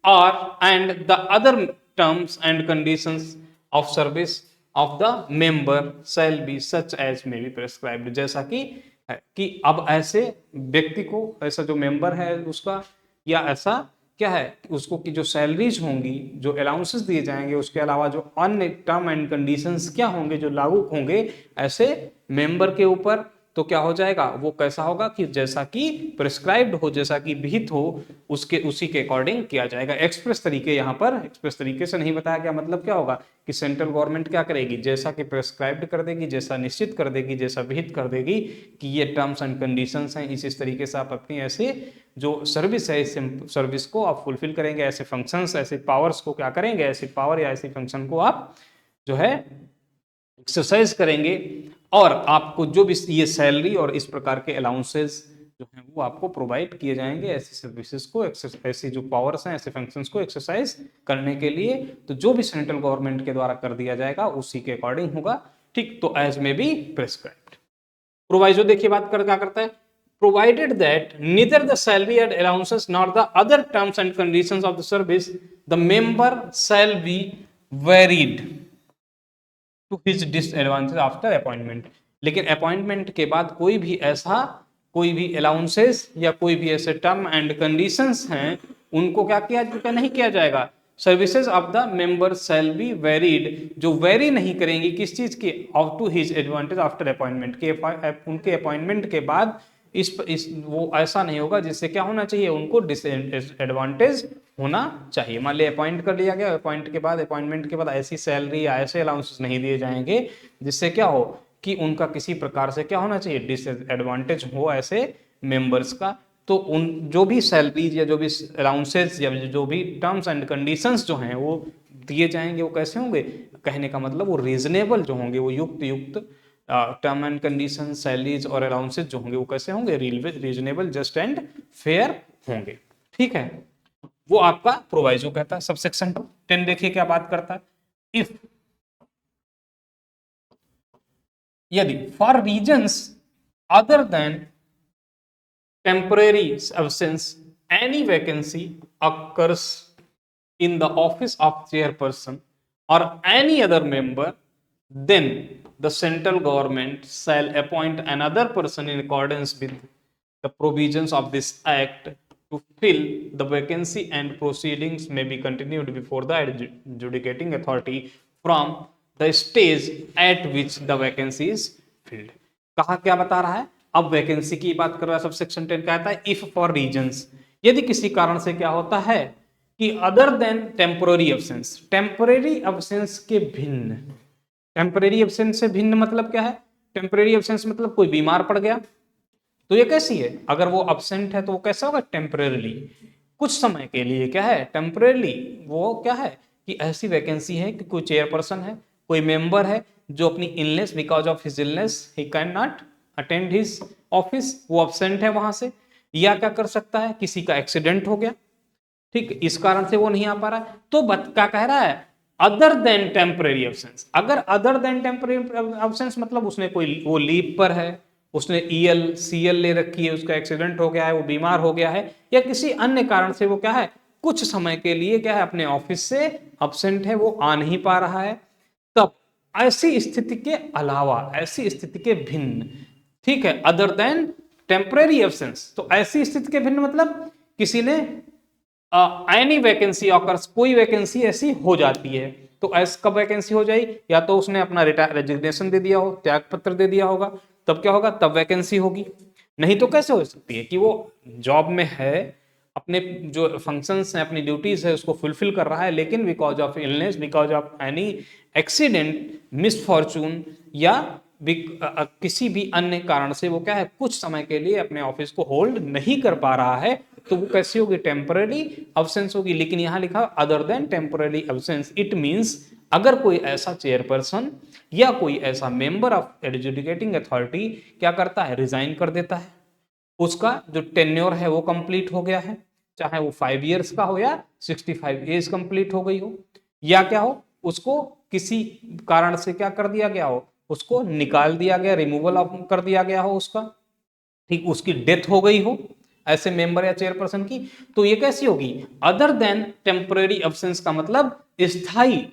और and the other terms and conditions of service of the member shall be such as may be prescribed. जैसा कि अब ऐसे व्यक्ति को, ऐसा जो मेंबर है उसका, या ऐसा क्या है कि उसको की जो सैलरीज होंगी, जो अलाउंसेस दिए जाएंगे, उसके अलावा जो अन्य टर्म एंड कंडीशंस क्या होंगे जो लागू होंगे ऐसे मेंबर के ऊपर, तो क्या हो जाएगा वो कैसा होगा कि जैसा कि प्रिस्क्राइब्ड हो, जैसा कि विहित हो, उसके उसी के अकॉर्डिंग किया जाएगा। एक्सप्रेस तरीके, यहाँ पर एक्सप्रेस तरीके से नहीं बताया गया, मतलब क्या होगा कि सेंट्रल गवर्नमेंट क्या करेगी, जैसा कि प्रिस्क्राइब्ड कर देगी, जैसा निश्चित कर देगी, जैसा विहित कर देगी कि ये टर्म्स एंड कंडीशंस हैं, इस तरीके से आप अपनी ऐसे जो सर्विस है, इस सर्विस को आप फुलफिल करेंगे, ऐसे फंक्शंस, ऐसे पावर्स को क्या करेंगे, ऐसे पावर या ऐसी फंक्शन को आप जो है एक्सरसाइज करेंगे, और आपको जो भी ये सैलरी और इस प्रकार के अलाउंसेस जो हैं वो आपको प्रोवाइड किए जाएंगे, ऐसी सर्विसेज को, ऐसी जो पावर्स हैं, ऐसे फंक्शंस को एक्सरसाइज करने के लिए। तो जो भी सेंट्रल गवर्नमेंट के द्वारा कर दिया जाएगा उसी के अकॉर्डिंग होगा, ठीक। तो एज में बी प्रेस्क्राइब्ड। प्रोवाइजो देखिए बात कर क्या करता है, provided that neither the salary and allowances nor the other terms and conditions of the service the member shall be varied to his disadvantage after appointment। लेकिन अपॉइंटमेंट के बाद कोई भी ऐसा, कोई भी अलाउंसेस या कोई भी ऐसे टर्म एंड कंडीशंस हैं उनको क्या नहीं किया जाएगा, services of the member shall be varied, जो वेरी नहीं करेंगी किस चीज की, of to his advantage after appointment के, उनके अपॉइंटमेंट के बाद इस वो ऐसा नहीं होगा जिससे क्या होना चाहिए, उनको डिसएडवांटेज होना चाहिए। मान लिया अपॉइंट कर लिया गया, अपॉइंटमेंट के बाद ऐसी सैलरी या ऐसे अलाउंसेस नहीं दिए जाएंगे जिससे क्या हो कि उनका किसी प्रकार से क्या होना चाहिए, डिसएडवांटेज हो ऐसे मेंबर्स का। तो उन जो भी सैलरीज या जो भी अलाउंसेस या जो भी टर्म्स एंड कंडीशंस जो हैं वो दिए जाएंगे, वो कैसे होंगे, कहने का मतलब वो रीजनेबल जो होंगे, वो युक्त टर्म एंड कंडीशन, सैलरीज और अलाउंसेस जो होंगे वो कैसे होंगे, रीजनेबल, जस्ट एंड फेयर होंगे, ठीक है। वो आपका प्रोवाइजो कहता है। सबसेक्शन 10 देखिए क्या बात करता है, इफ यदि for reasons other than temporary absence any vacancy occurs in the office of chairperson or any other member, then the central government shall appoint another person in accordance with the provisions of this act to fill the vacancy, and proceedings may be continued before the adjudicating authority from the stage at which the vacancy is filled। कहा क्या बता रहा है, अब वैकेंसी की बात कर रहा है। सब सेक्शन 10 कहता है इफ फॉर रीजंस, यदि किसी कारण से क्या होता है कि other than temporary absence, temporary absence के भिन्न, टेम्पोररी एब्सेंस से भिन्न मतलब क्या है, टेम्पोररी एब्सेंस मतलब कोई बीमार पड़ गया तो ये कैसी है, अगर वो एब्सेंट है तो वो कैसा होगा, टेम्परेरी, कुछ समय के लिए क्या है, टेम्परेरी। वो क्या है कि ऐसी वैकेंसी है कि कोई चेयरपर्सन है, कोई मेंबर है जो अपनी illness, because of his illness he can not attend his office, वो एब्सेंट है वहां से, या क्या कर सकता है, किसी का एक्सीडेंट हो गया, ठीक, इस कारण से वो नहीं आ पा रहा है। तो क्या कह रहा है, अदर देन टेम्परेरी एब्सेंस। अगर अदर देन टेम्परेरी एब्सेंस मतलब उसने कोई वो लीव पर है, उसने ईएल सीएल ले रखी है, उसका एक्सीडेंट हो गया है, वो बीमार हो गया है, या किसी अन्य कारण से वो क्या है कुछ समय के लिए क्या है अपने ऑफिस से अब्सेंट है, वो आ नहीं पा रहा है, तब ऐसी स्थिति के अलावा, ऐसी स्थिति के भिन्न, ठीक है, अदर देन टेम्परेरी एब्सेंस, तो ऐसी स्थिति के भिन्न मतलब किसी ने एनी वैकेंसी ऑकर्स, कोई वैकेंसी ऐसी हो जाती है, तो ऐसा कब वैकेंसी हो जाए, या तो उसने अपना रेजिग्नेशन दे दिया हो, त्याग पत्र दे दिया होगा, तब क्या होगा, तब वैकेंसी होगी। नहीं तो कैसे हो सकती है कि वो जॉब में है, अपने जो फंक्शंस हैं, अपनी ड्यूटीज है, उसको फुलफिल कर रहा है, लेकिन because of illness, because of any accident, misfortune, या किसी भी अन्य कारण से वो क्या है कुछ समय के लिए अपने ऑफिस को होल्ड नहीं कर पा रहा है, तो वो कैसी होगी, टेम्पररी अब्सेंस होगी। लेकिन यहां लिखा other than temporary absence, it means अगर कोई ऐसा चेयरपर्सन या कोई ऐसा मेंबर ऑफ एडजुडिकेटिंग अथॉरिटी क्या करता है, रिजाइन कर देता है, उसका जो टेन्योर है वो कंप्लीट हो गया है, चाहे वो 5 इयर्स का हो या 65 एज कंप्लीट हो गई हो, या क्या हो उसको किसी कारण से क्या कर दिया गया हो, उसको निकाल दिया गया, रिमूवल कर दिया गया हो उसका, ठीक, उसकी डेथ हो गई हो ऐसे मेंबर या चेयरपर्सन की, तो ये कैसी होगी, अदर देन टेम्परेरी अब्सेंस का मतलब स्थायी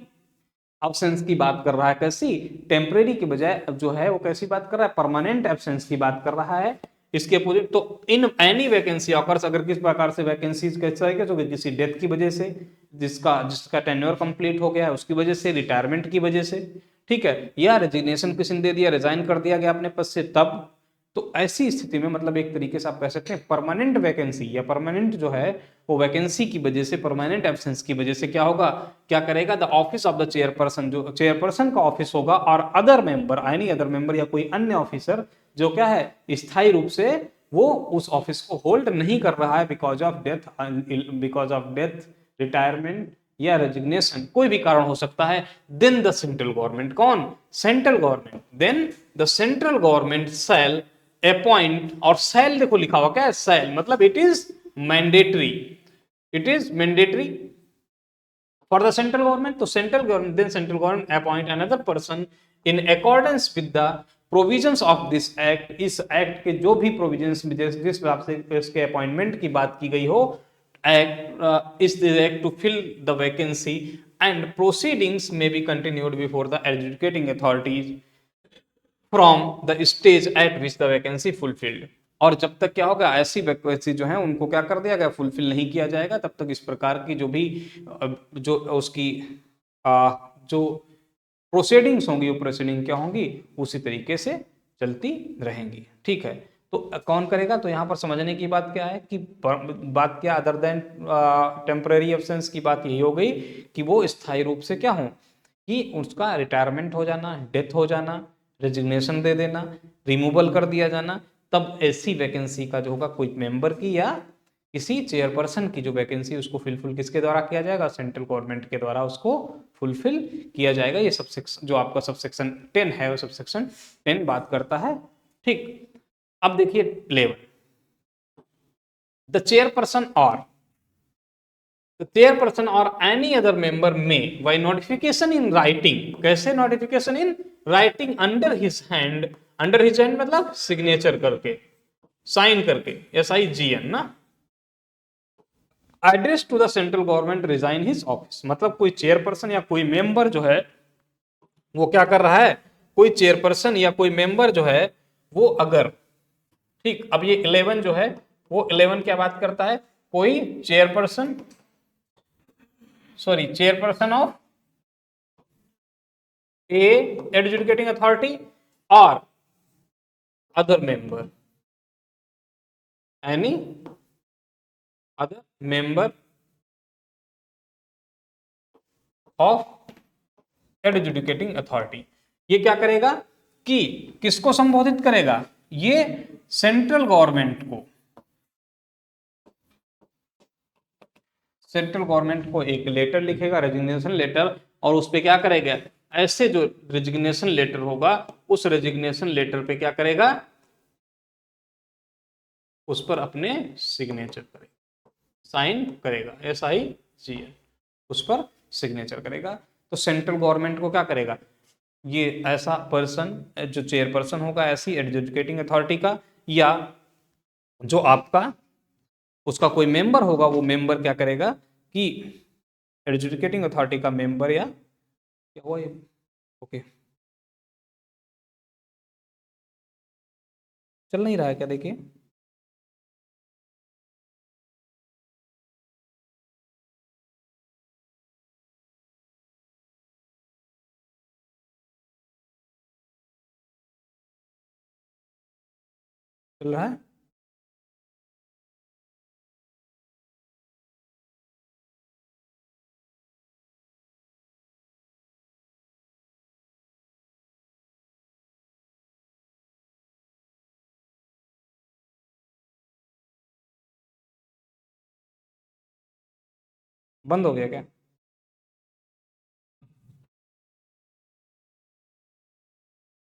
अब्सेंस की बात कर रहा है, कैसी, टेम्परेरी की बजाय जो है वो कैसी बात कर रहा है, परमानेंट एब्सेंस की बात कर रहा है। इसके अपोजिट, तो इन एनी वैकेंसी ऑकर्स, अगर किस प्रकार से वैकेंसीज कैसा है, तो किसी डेथ की वजह से, जिसका टेन्योर कंप्लीट हो गया है उसकी वजह से, रिटायरमेंट की वजह से, ठीक है, या रेजिग्नेशन किसी ने दे दिया, रिजाइन कर दिया गया अपने पद से, तब, तो ऐसी स्थिति में मतलब एक तरीके से आप कह सकते हैं परमानेंट वैकेंसी या परमानेंट जो है वो वैकेंसी की वजह से, परमानेंट एब्सेंस की वजह से क्या होगा, क्या करेगा, the office of the chairperson, जो चेयरपर्सन का ऑफिस होगा, और other member, any other member या कोई अन्य ऑफिसर जो क्या है स्थायी रूप से वो उस ऑफिस को होल्ड नहीं कर रहा है बिकॉज ऑफ डेथ, रिटायरमेंट या रेजिग्नेशन, कोई भी कारण हो सकता है, देन द सेंट्रल गवर्नमेंट, कौन, central government, then the central government shall appoint, और शैल देखो लिखा हुआ क्या है, शैल मतलब it is mandatory, it is mandatory for the central government, तो central government, then central government appoint another person in accordance with the provisions of this act, इस एक्ट के जो भी प्रोविजंस जिस हिसाब से इसके अपॉइंटमेंट की बात की गई हो, act is the act to fill the vacancy and proceedings may be continued before the adjudicating authorities from the stage at which the vacancy fulfilled, और जब तक क्या होगा ऐसी वैकेंसी जो है उनको क्या कर दिया गया, फुलफिल नहीं किया जाएगा, तब तक इस प्रकार की जो भी जो उसकी जो प्रोसीडिंग्स होंगी, वो प्रोसीडिंग क्या होंगी, उसी तरीके से चलती रहेंगी, ठीक है। तो कौन करेगा, तो यहाँ पर समझने की बात क्या है कि बात क्या, अदर देन टेम्पररी एब्सेंस की बात यही हो गई कि वो स्थायी रूप से क्या हो, कि उसका रिटायरमेंट हो जाना, डेथ हो जाना, रेजिग्नेशन दे देना, रिमूवल कर दिया जाना, तब ऐसी वैकेंसी का जो होगा कोई मेंबर की या किसी चेयरपर्सन की जो वैकेंसी उसको फुलफिल किसके द्वारा किया जाएगा, सेंट्रल गवर्नमेंट के द्वारा उसको फुलफिल किया जाएगा। ये सबसेक्शन जो आपका सबसेक्शन 10 है वो सबसेक्शन 10 बात करता है, ठीक। अब देखिए 11, द चेयरपर्सन और any other member may by notification in writing, कैसे notification in writing, under his hand मतलब सिग्नेचर करके, साइन करके, SIGN ना, address to the central government resign his office, मतलब कोई चेयरपर्सन या कोई मेंबर जो है वो क्या कर रहा है, कोई चेयरपर्सन या कोई मेंबर जो है वो अगर, ठीक, अब ये 11 जो है वो 11 क्या बात करता है, कोई chairperson of a adjudicating authority और other member, any other member of adjudicating authority, ये क्या करेगा कि किसको संबोधित करेगा, ये सेंट्रल गवर्नमेंट को एक लेटर लिखेगा, रेजिग्नेशन लेटर, और उस पे क्या करेगा, ऐसे जो रेजिग्नेशन लेटर होगा उस रेजिग्नेशन लेटर पे क्या करेगा, उस पर अपने सिग्नेचर करेगा, साइन करेगा, SIGN, उस पर सिग्नेचर करेगा। तो सेंट्रल गवर्नमेंट को क्या करेगा, ये ऐसा पर्सन जो चेयरपर्सन होगा ऐसी एडजुडिकेटिंग अथॉरिटी का, या जो आपका उसका कोई मेंबर होगा, वो मेंबर क्या करेगा कि एडजुडिकेटिंग अथॉरिटी का मेंबर, या क्या हुआ ये, ओके चल नहीं रहा है क्या, देखिए चल रहा है। बंद हो गया क्या?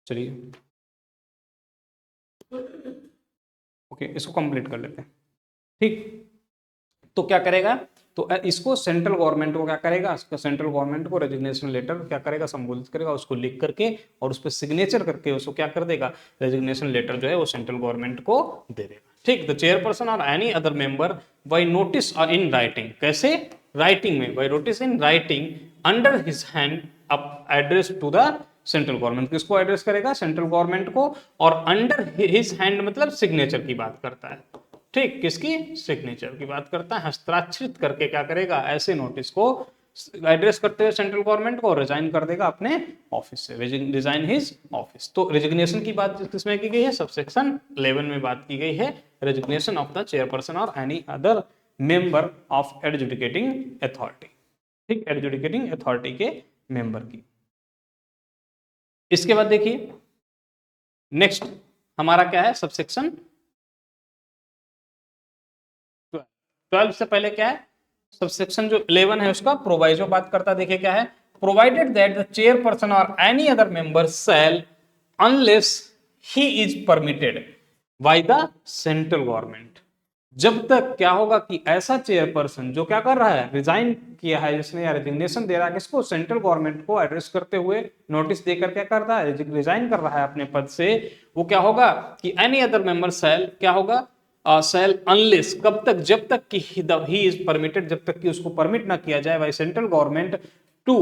चलिए ओके, इसको कंप्लीट कर लेते हैं। ठीक, तो क्या करेगा, तो इसको सेंट्रल गवर्नमेंट को क्या करेगा, सेंट्रल गवर्नमेंट को रेजिग्नेशन लेटर क्या करेगा, संबोधित करेगा, उसको लिख करके और उस पर सिग्नेचर करके उसको क्या कर देगा, रेजिग्नेशन लेटर जो है वो सेंट्रल गवर्नमेंट को दे देगा। ठीक, द चेयरपर्सन और any other member by notice in writing, कैसे राइटिंग में, by notice in writing under his hand up address to the central government, किसको एड्रेस करेगा, सेंट्रल गवर्नमेंट को, और अंडर हिज हैंड मतलब सिग्नेचर की बात करता है। ठीक, किसकी, सिग्नेचर की बात करता है, हस्ताक्षरित करके क्या करेगा, ऐसे नोटिस को एड्रेस करते हुए सेंट्रल गवर्नमेंट को रिजाइन कर देगा अपने ऑफिस से, रिजाइन हिज ऑफिस। तो रेजिग्नेशन की बात किसमें की गई है, सबसेक्शन 11 में बात की गई है, रेजिग्नेशन ऑफ द चेयरपर्सन और any other member of adjudicating authority. ठीक, एडजुडिकेटिंग अथॉरिटी के मेंबर की। इसके बाद देखिए नेक्स्ट हमारा क्या है, सबसेक्शन 12 से पहले क्या है, सबसेक्शन जो 11 है उसका प्रोवाइजो बात करता, देखिए क्या है, प्रोवाइडेड दैट द चेयरपर्सन और any other member shell unless he is permitted by the central government, जब तक क्या होगा कि ऐसा चेयरपर्सन जो क्या कर रहा है, रिजाइन किया है जिसने, या रेजिग्नेशन दे रहा है किसको, सेंट्रल गवर्नमेंट को एड्रेस करते हुए नोटिस देकर क्या करता है, रिजाइन कर रहा है अपने पद से, वो क्या होगा कि एनी अदर मेंबर शैल क्या होगा, सेल अनलेस, कब तक, जब तक कि ही इज परमिटेड, जब तक कि उसको परमिट ना किया जाए by central government to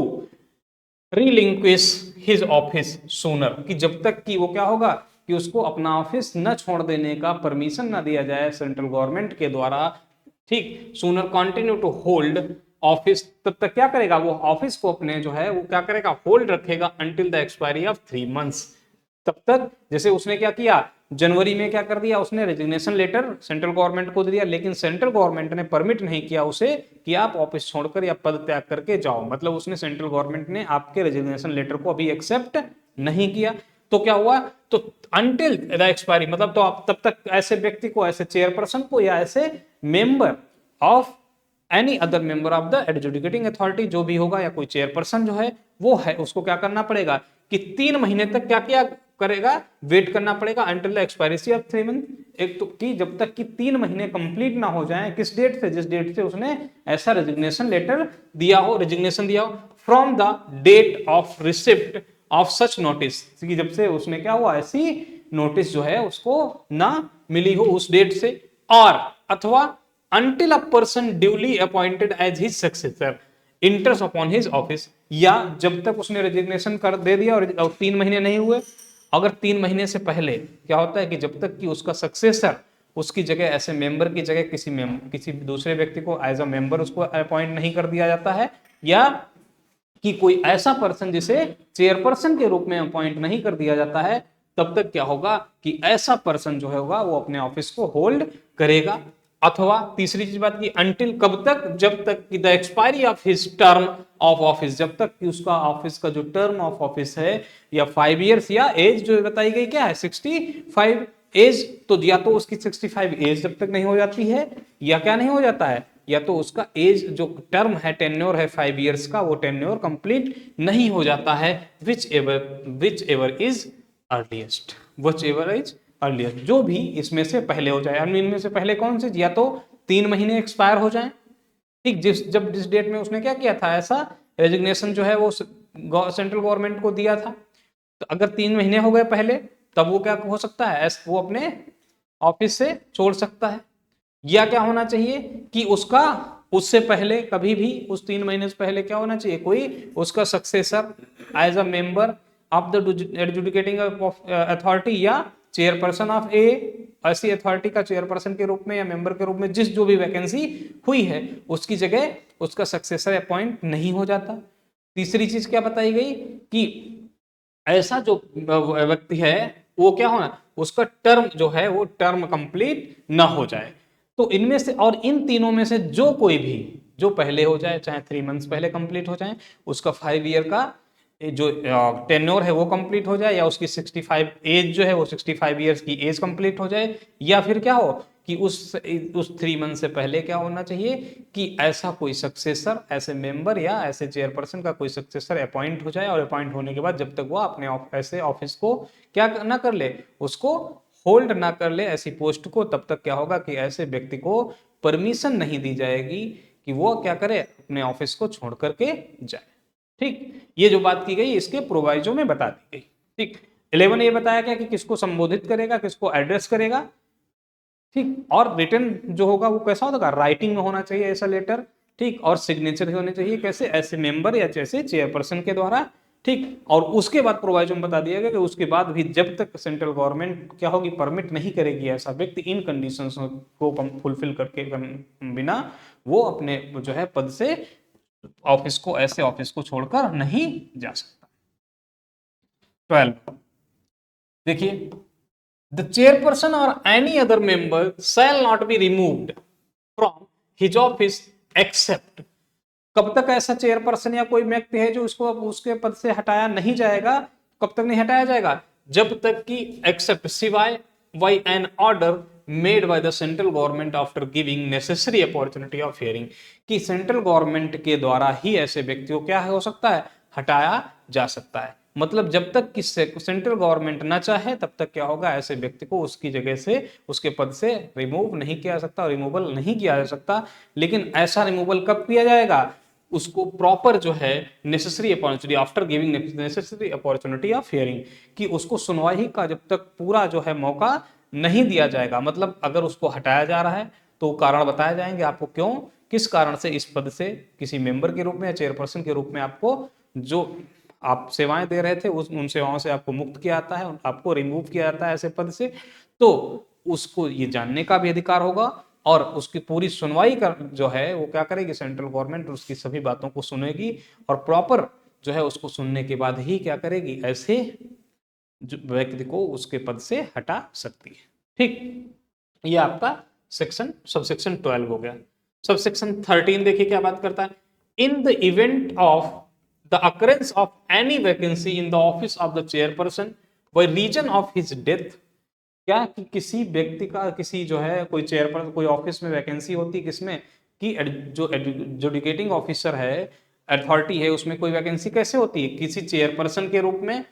relinquish his office sooner, कि जब तक कि वो क्या होगा कि उसको अपना ऑफिस न छोड़ देने का परमिशन ना दिया जाए सेंट्रल गवर्नमेंट के द्वारा। ठीक, sooner continue to hold office, तब तक क्या करेगा, वो ऑफिस को अपने जो है वो क्या करेगा, होल्ड रखेगा until the expiry of 3 months, तब तक, जैसे उसने क्या किया, जनवरी में क्या कर दिया उसने, रेजिग्नेशन लेटर सेंट्रल गवर्नमेंट को दिया, लेकिन सेंट्रल गवर्नमेंट ने परमिट नहीं किया उसे कि आप ऑफिस छोड़कर या पद त्याग करके जाओ, मतलब उसने, सेंट्रल गवर्नमेंट ने आपके रेजिग्नेशन लेटर को अभी एक्सेप्ट नहीं किया, तो क्या हुआ, तो अंटिल द एक्सपायरी मतलब, तो आप तब तक ऐसे व्यक्ति को, ऐसे चेयरपर्सन को या ऐसे member of any other member of the adjudicating authority जो भी होगा, या कोई चेयरपर्सन जो है वो है, उसको क्या करना पड़ेगा कि 3 महीने तक क्या क्या करेगा, वेट करना पड़ेगा अंटिल द एक्सपायरेसी ऑफ 3 मंथ, एक तो कि जब तक कि 3 महीने कंप्लीट ना हो जाए, किस डेट से, जिस डेट से उसने ऐसा रेजिग्नेशन लेटर दिया हो, रेजिग्नेशन दिया हो, from the date of receipt of such notice, कि जब से उसने क्या हुआ, ऐसी नोटिस जो है उसको ना मिली हो उस डेट से, और अथवा until a person duly appointed as his successor enters upon his office, या जब तक उसने रेजिग्नेशन कर दे दिया और 3 महीने नहीं हुए, अगर 3 महीने से पहले क्या होता है कि जब तक कि उसका सक्सेसर उसकी जगह, ऐसे मेंबर की जगह किसी दूसरे व्यक्ति को एज अ मेंबर उसको अपॉइंट नहीं कर दिया जाता है, या कि कोई ऐसा पर्सन जिसे चेयरपर्सन के रूप में अपॉइंट नहीं कर दिया जाता है, तब तक क्या होगा कि ऐसा पर्सन जो होगा वो अपने ऑफिस को होल्ड करेगा, अथवा तीसरी चीज बात की, अंटिल कब तक, जब तक कि the expiry of his term of office, जब तक कि उसका ऑफिस का जो टर्म ऑफ ऑफिस है, या 5 इयर्स, या एज जो बताई गई क्या है 65 एज, तो या तो उसकी 65 एज जब तक नहीं हो जाती है, या क्या नहीं हो जाता है, या तो उसका एज जो टर्म है, टेन्योर है 5 इयर्स का, वो टेन्योर कंप्लीट नहीं हो जाता है, which ever is earliest, which ever is earlier, जो भी इसमें से पहले हो जाए, इनमें से पहले कौन से, या तो 3 महीने एक्सपायर हो जाए, ठीक, जिस डेट में उसने क्या किया था, ऐसा रेजिग्नेशन जो है वो सेंट्रल गवर्नमेंट को दिया था, तो अगर 3 महीने हो गए पहले, तब वो क्या हो सकता है, वो अपने ऑफिस से छोड़ सकता है। या क्या होना चाहिए कि उसका उससे पहले कभी भी उस 3 महीने से पहले क्या होना चाहिए, कोई उसका successor as a member of the adjudicating authority या चेयरपर्सन ऑफ ए, ऐसी अथॉरिटी का चेयरपर्सन के रूप में या मेंबर के रूप में जिस जो भी वैकेंसी हुई है उसकी जगह उसका सक्सेसर अपॉइंट नहीं हो जाता। तीसरी चीज क्या बताई गई कि ऐसा जो व्यक्ति है वो क्या होना, उसका टर्म जो है वो टर्म कंप्लीट ना हो जाए। तो इनमें से और इन तीनों में से जो कोई भी जो पहले हो जाए, चाहे 3 मंथ्स पहले कंप्लीट हो जाए, उसका 5 ईयर का जो टेन्योर है वो कंप्लीट हो जाए, या उसकी 65 एज जो है वो 65 ईयर्स की एज कंप्लीट हो जाए, या फिर क्या हो कि उस 3 मंथ से पहले क्या होना चाहिए कि ऐसा कोई सक्सेसर, ऐसे मेंबर या ऐसे चेयरपर्सन का कोई सक्सेसर अपॉइंट हो जाए, और अपॉइंट होने के बाद जब तक वो अपने ऐसे ऑफिस को क्या ना कर ले, उसको होल्ड ना कर ले ऐसी पोस्ट को, तब तक क्या होगा कि ऐसे व्यक्ति को परमिशन नहीं दी जाएगी कि वो क्या करे, अपने ऑफिस को छोड़ करके जाए। ठीक, ये जो बात की गई इसके प्रोवाइजो में बता दी गई। ठीक, 11 ये बताया गया कि किसको संबोधित करेगा, किसको एड्रेस करेगा। ठीक, और रिटर्न जो होगा वो कैसा होगा, राइटिंग में होना चाहिए ऐसा लेटर। ठीक, और सिग्नेचर होने चाहिए कैसे, ऐसे मेंबर या जैसे चेयरपर्सन के द्वारा। ठीक, और उसके बाद प्रोवाइजो में बता दिया गया कि उसके बाद भी जब तक सेंट्रल गवर्नमेंट क्या होगी, परमिट नहीं करेगी ऐसा व्यक्ति इन कंडीशंस को फुलफिल करके बिना वो अपने जो है पद से ऑफिस को, ऐसे ऑफिस को छोड़कर नहीं जा सकता। 12 देखिए, द चेयरपर्सन और any other member shall not be removed from his office except, कब तक ऐसा चेयरपर्सन या कोई व्यक्ति है जो उसको उसके पद से हटाया नहीं जाएगा, कब तक नहीं हटाया जाएगा, जब तक कि एक्सेप्ट सिवाय by an order made by the central government after giving necessary opportunity of hearing, कि सेंट्रल गवर्नमेंट के द्वारा ही ऐसे व्यक्ति को क्या हो सकता है, हटाया जा सकता है। मतलब जब तक कि सेंट्रल गवर्नमेंट ना चाहे तब तक क्या होगा, ऐसे व्यक्ति को उसकी जगह से, उसके पद से रिमूव नहीं किया जा सकता, रिमूवल नहीं किया जा सकता। लेकिन ऐसा रिमूवल कब किया जाएगा, उसको प्रॉपर जो है necessary opportunity after giving necessary opportunity of hearing, कि उसको सुनवाई का जब तक पूरा जो है मौका नहीं दिया जाएगा। मतलब अगर उसको हटाया जा रहा है तो कारण बताए जाएंगे आपको क्यों, किस कारण से इस पद से किसी मेंबर के रूप में या चेयरपर्सन के रूप में आपको जो आप सेवाएं दे रहे थे उन सेवाओं से आपको मुक्त किया जाता है, आपको रिमूव किया जाता है ऐसे पद से। तो उसको ये जानने का भी अधिकार होगा, और उसकी पूरी सुनवाई का जो है वो क्या करेगी, सेंट्रल गवर्नमेंट उसकी सभी बातों को सुनेगी, और प्रॉपर जो है उसको सुनने के बाद ही क्या करेगी, ऐसे व्यक्ति को उसके पद से हटा सकती है। ठीक, ये आपका सेक्शन सबसेक्शन 12 हो गया। सबसेक्शन 13 देखिए क्या बात करता है, in the event of the occurrence of any vacancy in the office of the chairperson by reason of his death, क्या कि किसी व्यक्ति का, किसी जो है कोई चेयरपर्सन, कोई ऑफिस में वैकेंसी होती है किसमें, कि जो एडजुडिकेटिंग ऑफिसर है, अथॉरिटी है, उसमें कोई वैकेंसी कैसे होती है, किसी चेयरपर्सन के रूप में।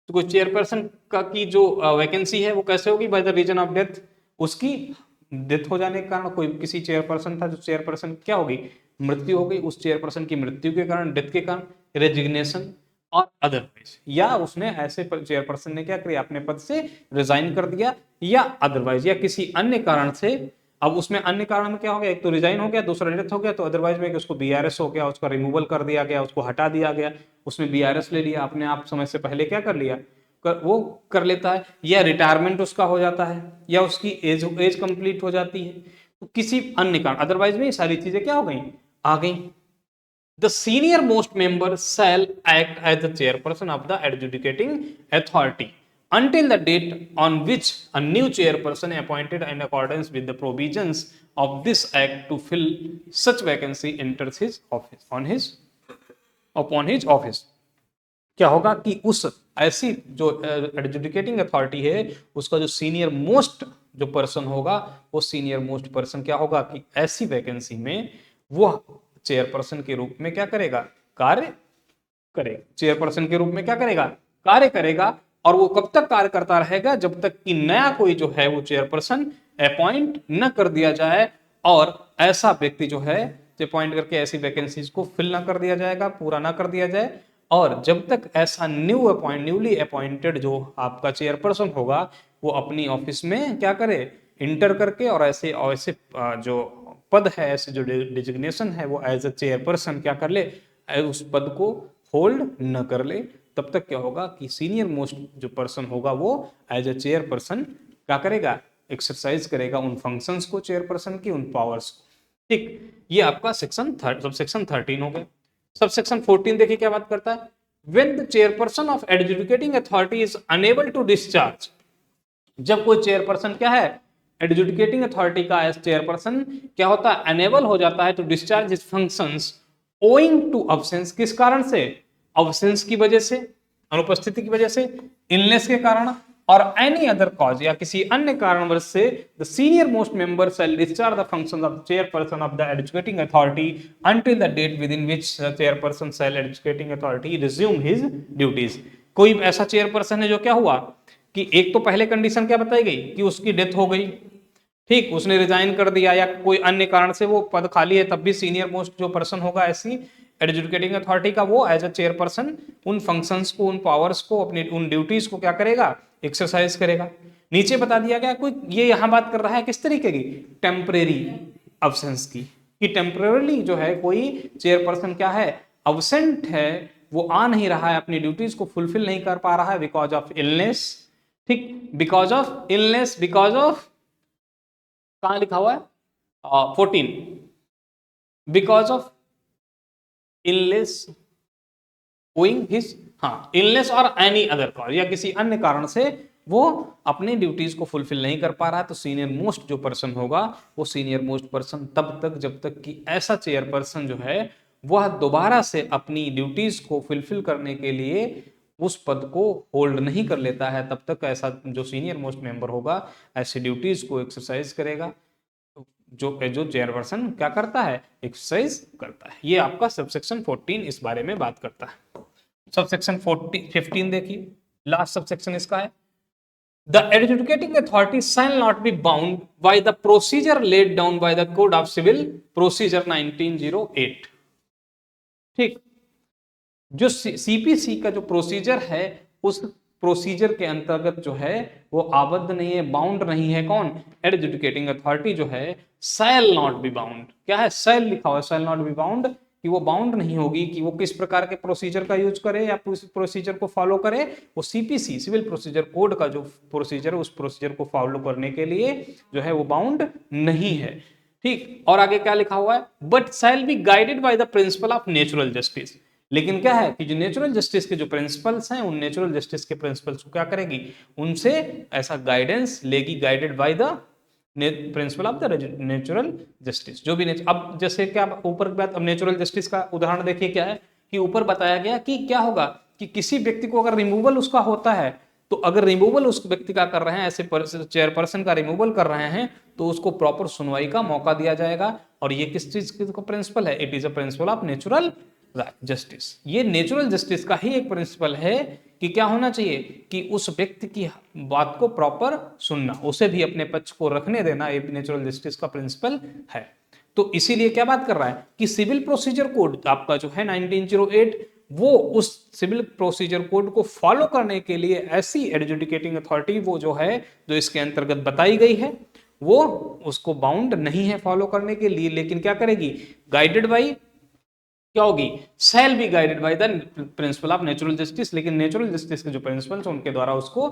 तो कोई चेयरपर्सन का की जो वैकेंसी है वो कैसे होगी, by the reason of death, उसकी डेथ हो जाने के कारण, कोई किसी चेयरपर्सन था जो चेयरपर्सन क्या होगी, मृत्यु हो गई, उस चेयरपर्सन की मृत्यु के कारण, डेथ के कारण, रेजिग्नेशन और अदरवाइज, या उसने ऐसे चेयरपर्सन ने क्या किया, अपने पद से रिजाइन कर दिया, या अदरवाइज या किसी अन्य कारण से। अब उसमें अन्य कारण में क्या हो गया, एक तो रिजाइन हो गया, दूसरा डेथ हो गया, तो अदरवाइज में उसको बीआरएस हो गया, उसका रिमूवल कर दिया गया, उसको हटा दिया गया, उसमें बीआरएस ले लिया, अपने आप समय से पहले क्या कर लिया, वो कर लेता है, या रिटायरमेंट उसका हो जाता है, या उसकी एज कंप्लीट हो जाती है, तो किसी अन्य कारण, अदरवाइज में ये सारी चीजें क्या हो गई, आ गई। The senior most member shall act as the chairperson of the adjudicating authority until the date on which a new chairperson appointed in accordance with the provisions of this act to fill such vacancy enters his office upon his office। क्या होगा कि उस ऐसी जो एडजुडिकेटिंग अथॉरिटी है उसका जो सीनियर मोस्ट जो पर्सन होगा, वो सीनियर मोस्ट पर्सन क्या होगा कि ऐसी वैकेंसी में वो चेयरपर्सन के रूप में क्या करेगा, कार्य करेगा, चेयरपर्सन के रूप में क्या करेगा, कार्य करेगा। और वो कब तक कार्य करता रहेगा, जब तक कि नया कोई जो है वो चेयरपर्सन अपॉइंट न कर दिया जाए, और ऐसा व्यक्ति जो है अपॉइंट करके ऐसी वैकेंसीज को फिल ना कर दिया जाएगा, पूरा ना कर दिया जाए, और जब तक ऐसा न्यूली अपॉइंटेड जो आपका चेयरपर्सन होगा वो अपनी ऑफिस में क्या करे, इंटर करके और ऐसे जो पद है, ऐसे जो डिजिग्नेशन है वो एज अ चेयरपर्सन क्या कर ले, उस पद को होल्ड न कर ले, तब तक क्या होगा कि सीनियर मोस्ट जो पर्सन होगा वो एज अ चेयरपर्सन क्या करेगा, एक्सरसाइज करेगा उन फंक्शंस को चेयरपर्सन की, उन पावर्स को। ठीक, ये आपका सबसेक्शन 13 हो गया। सबसेक्शन 14 देखिए क्या बात करता है, when the chairperson of adjudicating authority is unable to discharge, जब कोई चेयरपर्सन क्या है, एडजुडिकेटिंग अथॉरिटी का एज चेयरपर्सन क्या होता है, अनेबल हो जाता है to discharge his functions owing to absence, किस कारण से, अब्सेंस की वजह से, अनुपस्थिति की वजह से, इलनेस के कारण, और एनी अदर कॉज या किसी अन्य कारणवश से, the senior most member shall discharge the functions of chairperson of the adjudicating authority until the date within which chairperson shall adjudicating authority resume his duties. कोई ऐसा चेयरपर्सन है जो क्या हुआ कि एक तो पहले कंडीशन क्या बताई गई कि उसकी डेथ हो गई, ठीक, उसने रिजाइन कर दिया या कोई अन्य कारण से वो पद खाली है, तब भी सीनियर मोस्ट जो पर्सन होगा ऐसी एडजुकेटिंग अथॉरिटी का वो एज अ चेयरपर्सन उन फंक्शंस को, उन पावर्स को, अपनी उन ड्यूटीज को क्या करेगा, एक्सरसाइज करेगा। नीचे बता दिया गया कोई, ये यहां बात कर रहा है किस तरीके की, टेम्परेरी अब्सेंस की, कि टेम्परेरी जो है कोई चेयरपर्सन क्या है, अब्सेंट है, वो आ नहीं रहा है, अपनी ड्यूटीज को फुलफिल नहीं कर पा रहा है बिकॉज ऑफ इलनेस, ठीक, because of illness, because of, कहां लिखा हुआ है 14, because of illness owing his, हाँ, इलनेस और एनी अदर कॉज, या किसी अन्य कारण से वो अपनी ड्यूटीज को फुलफिल नहीं कर पा रहा है, तो सीनियर मोस्ट जो पर्सन होगा वो सीनियर मोस्ट पर्सन तब तक जब तक कि ऐसा चेयरपर्सन जो है वह दोबारा से अपनी ड्यूटीज को फुलफिल करने के लिए उस पद को होल्ड नहीं कर लेता है, तब तक ऐसा जो सीनियर मोस्ट मेंबर होगा ऐसी ड्यूटीज को एक्सरसाइज करेगा, जो चेयरपर्सन क्या करता है, एक्सरसाइज करता है। ये आपका सबसेक्शन 14 इस बारे में बात करता है। सबसेक्शन 15 देखिए, लास्ट सबसेक्शन इसका है, the adjudicating authority shall not be bound by the procedure laid down by the code of civil procedure 1908। ठीक, जो सीपीसी का जो प्रोसीजर है उस प्रोसीजर के अंतर्गत जो है वो आबद्ध नहीं है, बाउंड नहीं है, कौन, एडजुडिकेटिंग अथॉरिटी जो है शैल नॉट बी बाउंड, क्या है, शैल लिखा हुआ है, शैल नॉट बी बाउंड, कि वो बाउंड नहीं होगी कि वो किस प्रकार के प्रोसीजर का यूज करे या प्रोसीजर को फॉलो करे, वो सीपीसी सिविल प्रोसीजर कोड का जो प्रोसीजर है उस प्रोसीजर को फॉलो करने के लिए जो है वो बाउंड नहीं है। ठीक, और आगे क्या लिखा हुआ है, but shall be guided by the principle of natural justice, लेकिन क्या है कि जो नेचुरल जस्टिस के जो प्रिंसिपल्स हैं उन नेचुरल जस्टिस के प्रिंसिपल्स को क्या करेगी, उनसे ऐसा गाइडेंस लेगी, guided by the principle of the natural justice, जो भी अब जैसे क्या ऊपर की बात, अब नेचुरल जस्टिस का उदाहरण देखिए क्या है कि ऊपर बताया गया कि क्या होगा कि किसी व्यक्ति को अगर रिमूवल उसका होता है, तो अगर रिमूवल उस व्यक्ति का कर रहे हैं, ऐसे चेयरपर्सन का रिमूवल कर रहे हैं, तो उसको प्रॉपर सुनवाई का मौका दिया जाएगा, और ये किस चीज का प्रिंसिपल है, it is a principle of natural justice. ये नेचुरल जस्टिस का ही एक प्रिंसिपल है कि क्या होना चाहिए कि उस व्यक्ति की बात को प्रॉपर सुनना, उसे भी अपने पक्ष को रखने देना, ये नेचुरल जस्टिस का प्रिंसिपल है। तो इसीलिए क्या बात कर रहा है कि सिविल प्रोसीजर कोड आपका जो है 1908, वो उस सिविल प्रोसीजर कोड को फॉलो करने के लिए ऐसी एडजुडिकेटिंग अथॉरिटी वो जो है जो इसके अंतर्गत बताई गई है वो उसको बाउंड नहीं है फॉलो करने के लिए, लेकिन क्या करेगी, गाइडेड बाई, क्या होगी, shall be guided by the principle of natural justice, लेकिन नेचुरल जस्टिस के जो प्रिंसिपल्स उनके द्वारा उसको,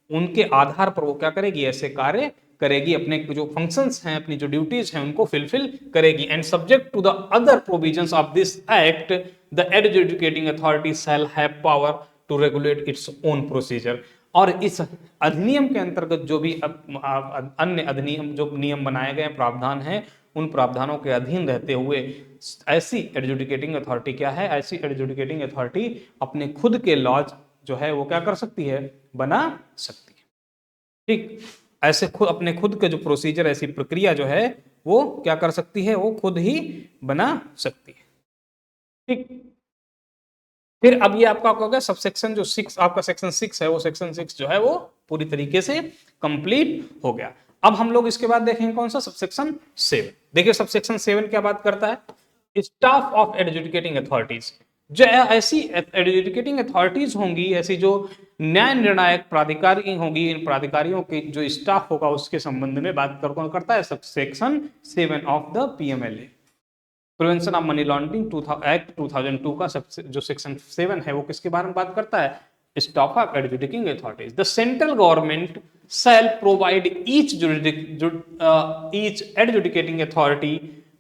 उनके आधार पर वो क्या करेगी, ऐसे कार्य करेगी, अपने जो फंक्शंस हैं, अपनी जो ड्यूटीज हैं उनको फुलफिल करेगी। And subject to the other provisions of this act the adjudicating authority shall have power to regulate its own procedure. और इस अधिनियम के अंतर्गत जो भी अन्य अधिनियम जो नियम बनाए गए प्रावधान हैं, उन प्रावधानों के अधीन रहते हुए ऐसी एडजुडिकेटिंग अथॉरिटी क्या है, ऐसी एडजुडिकेटिंग अथॉरिटी अपने खुद के लॉज जो है वो क्या कर सकती है, बना सकती है। ठीक, ऐसे खुद अपने खुद के जो प्रोसीजर, ऐसी प्रक्रिया जो है वो क्या कर सकती है, वो खुद ही बना सकती है। ठीक, फिर अब ये आपका हो गया सबसेक्शन जो 6, आपका सेक्शन 6 है, वो सेक्शन 6 जो है वो पूरी तरीके से कंप्लीट हो गया। अब हम लोग इसके बाद देखेंगे कौन सा, सबसेक्शन 7। देखिए सबसेक्शन 7 क्या बात करता है, स्टाफ ऑफ एडजुडिकेटिंग अथॉरिटीज, जो ऐसी एडजुडिकेटिंग अथॉरिटीज होंगी, ऐसी जो न्याय निर्णायक प्राधिकारी होंगी, इन प्राधिकारियों के जो स्टाफ होगा उसके संबंध में बात कौन करता है, section 7 of the PMLA, prevention of money laundering act 2002 का जो सेक्शन 7 है वो किसके बारे में बात करता है, staff of adjudicating authorities. The central government shall provide each adjudicating authority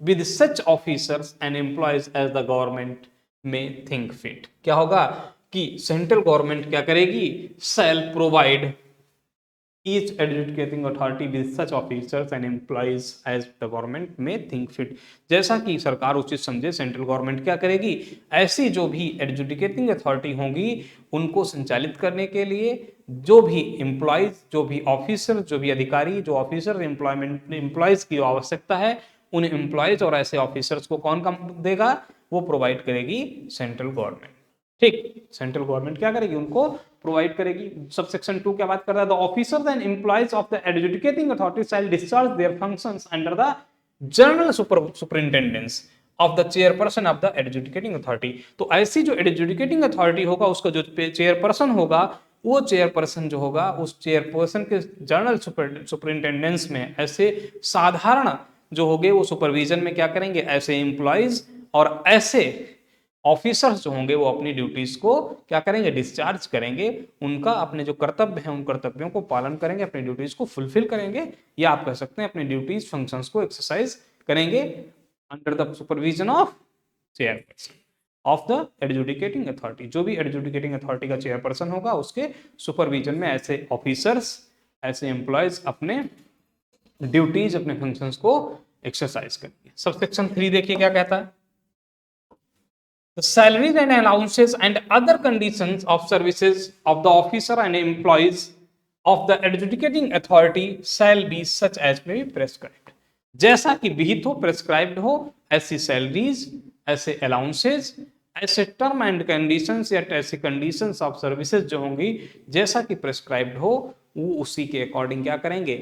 with such officers and employees as the government may think fit। क्या होगा कि सेंट्रल गवर्नमेंट क्या करेगी, shall provide each adjudicating authority with such officers and employees as the government may think fit। जैसा कि सरकार उचित समझे, सेंट्रल गवर्नमेंट क्या करेगी, ऐसी जो भी एडजुडिकेटिंग अथॉरिटी होंगी उनको संचालित करने के लिए जो भी एम्प्लॉयज, जो भी ऑफिसर, जो भी अधिकारी, जो ऑफिसर एम्प्लॉयज की आवश्यकता है, उन एम्प्लॉयज और ऐसे ऑफिसर्स को कौन काम देगा, वो प्रोवाइड करेगी सेंट्रल गवर्नमेंट। ठीक, सेंट्रल गवर्नमेंट क्या करेगी, उनको प्रोवाइड करेगी। सबसेक्शन 2 क्या बात कर रहा है, the officers and employees of the adjudicating authority shall discharge their functions under the general superintendence of the chairperson of the adjudicating authority. तो ऐसी जो एडजुडिकेटिंग अथॉरिटी होगा उसका जो चेयरपर्सन होगा, वो चेयरपर्सन जो होगा उस चेयरपर्सन के जनरल सुपरिंटेंडेंस में ऐसे साधारण जो होंगे वो सुपरविजन में क्या करेंगे, ऐसे एम्प्लॉयज और ऐसे ऑफिसर्स जो होंगे वो अपनी ड्यूटीज को क्या करेंगे, डिस्चार्ज करेंगे, उनका अपने जो कर्तव्य है उन कर्तव्यों को पालन करेंगे, अपनी ड्यूटीज को फुलफिल करेंगे, या आप कह सकते हैं अपनी ड्यूटीज फंक्शंस को एक्सरसाइज करेंगे under the supervision of chairperson of the adjudicating authority. जो भी एडजुडिकेटिंग अथॉरिटी का चेयरपर्सन होगा उसके सुपरविजन में ऐसे ऑफिसर्स, ऐसे एम्प्लॉयज अपने ड्यूटीज, अपने फंक्शंस को एक्सरसाइज करेंगे। सबसेक्शन 3 देखिए क्या कहता है, the salaries and allowances and other conditions of services of the officer and employees of the adjudicating authority shall be such as may be prescribed। जैसा कि विहित हो, प्रेस्क्राइब्ड हो, ऐसी सैलरीज, ऐसे अलाउंसेस, ऐसे टर्म एंड कंडीशंस या ऐसे कंडीशंस ऑफ सर्विसेज जो होंगी जैसा कि प्रेस्क्राइब्ड हो, वो उसी के अकॉर्डिंग क्या करेंगे,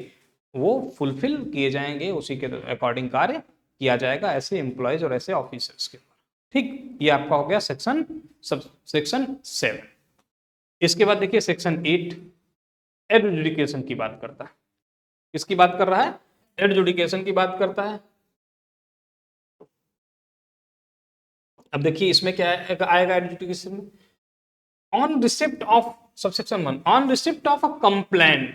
वो फुलफिल किए जाएंगे, उसी के अकॉर्डिंग कार्य किया जाएगा ऐसे एम्प्लॉयज और ऐसे ऑफिसर्स के। ठीक, ये आपका हो गया सेक्शन 7। इसके बाद देखिए सेक्शन 8 एडजुडिकेशन की बात करता है। किसकी बात कर रहा है, एडजुडिकेशन की बात करता है। अब देखिए इसमें क्या आएगा एडजुडिकेशन में, on receipt of subsection 1, on receipt of a complaint,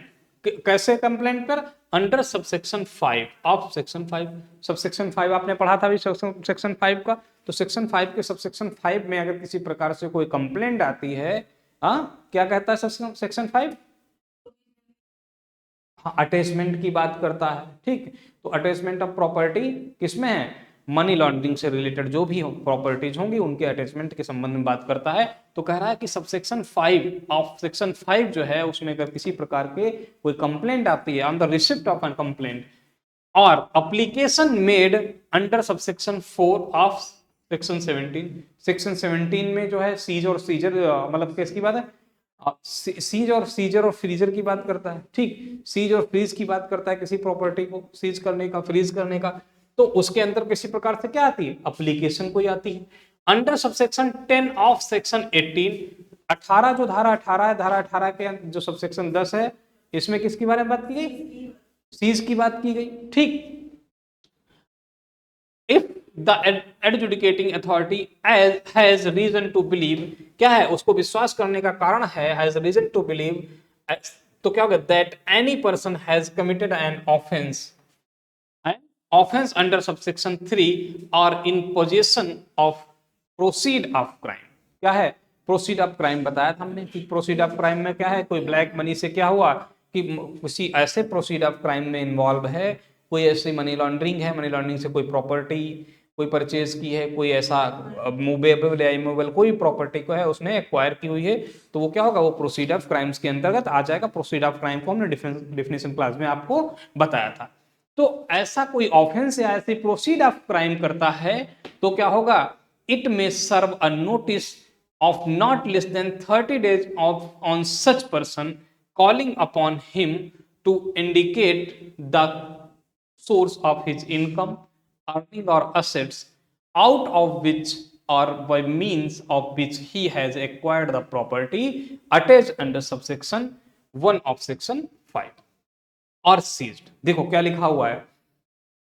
कैसे कंप्लेंट पर, under subsection 5 of section 5। Subsection 5 आपने पढ़ा था अभी सेक्शन 5 का, तो सेक्शन 5 के सबसेक्शन 5 में अगर किसी प्रकार से कोई कंप्लेंट आती है, क्या कहता है सेक्शन 5, अटैचमेंट की बात करता है। ठीक, तो अटैचमेंट ऑफ प्रॉपर्टी किसमें है, मनी लॉन्ड्रिंग से रिलेटेड जो भी प्रॉपर्टीज होंगी उनके अटैचमेंट के संबंध में बात करता है। तो कह रहा है कि सबसेक्शन 5 ऑफ सेक्शन 5 जो है उसमें अगर किसी प्रकार के कोई कंप्लेंट आती है, on the receipt of an complaint और application made under subsection 4 of section 17, section 17 में जो है सीज और सीजर, मतलब किसकी बात है, सीज और सीजर और फ्रीजर की बात करता है। ठीक, सीज और फ्रीज की बात करता है, किसी प्रॉपर्टी को सीज करने का, फ्रीज करने का, तो उसके अंदर किसी प्रकार से क्या आती है, एप्लीकेशन कोई आती है। अंडर सबसेक्शन 10 ऑफ सेक्शन 18, 18 जो धारा 18 है, धारा 18 के जो सबसेक्शन 10 है, इसमें किसकी बारे में बात की गई, सीज की बात की गई। ठीक, if the adjudicating authority has reason to believe, क्या है, उसको विश्वास करने का कारण है, हैज रीजन टू बिलीव, तो क्या होगा, that any person has committed an offence under subsection 3 और इन position of proceed of crime. क्या है, प्रोसीड ऑफ क्राइम बताया था हमने कि प्रोसीड ऑफ क्राइम में क्या है, कोई ब्लैक मनी से क्या हुआ कि किसी ऐसे प्रोसीड ऑफ क्राइम में इन्वॉल्व है, कोई ऐसी मनी लॉन्ड्रिंग है, मनी लॉन्ड्रिंग से कोई प्रॉपर्टी कोई परचेज की है, कोई ऐसा मूवेबल या इमूवेबल कोई प्रॉपर्टी को है उसने एक्वायर की हुई है, तो वो क्या होगा, वो प्रोसीड ऑफ क्राइम्स के अंतर्गत आ जाएगा। प्रोसीड ऑफ क्राइम को हमने डिफिनेशन क्लास में आपको बताया था। तो ऐसा कोई ऑफेंस या ऐसी प्रोसीड ऑफ क्राइम करता है तो क्या होगा, it may serve a notice of not less than 30 days of on such person calling upon him to indicate the source of his income, earning और assets out of which or by means of which he has acquired the property attached under subsection 1 of section 5 or seized। देखो क्या लिखा हुआ है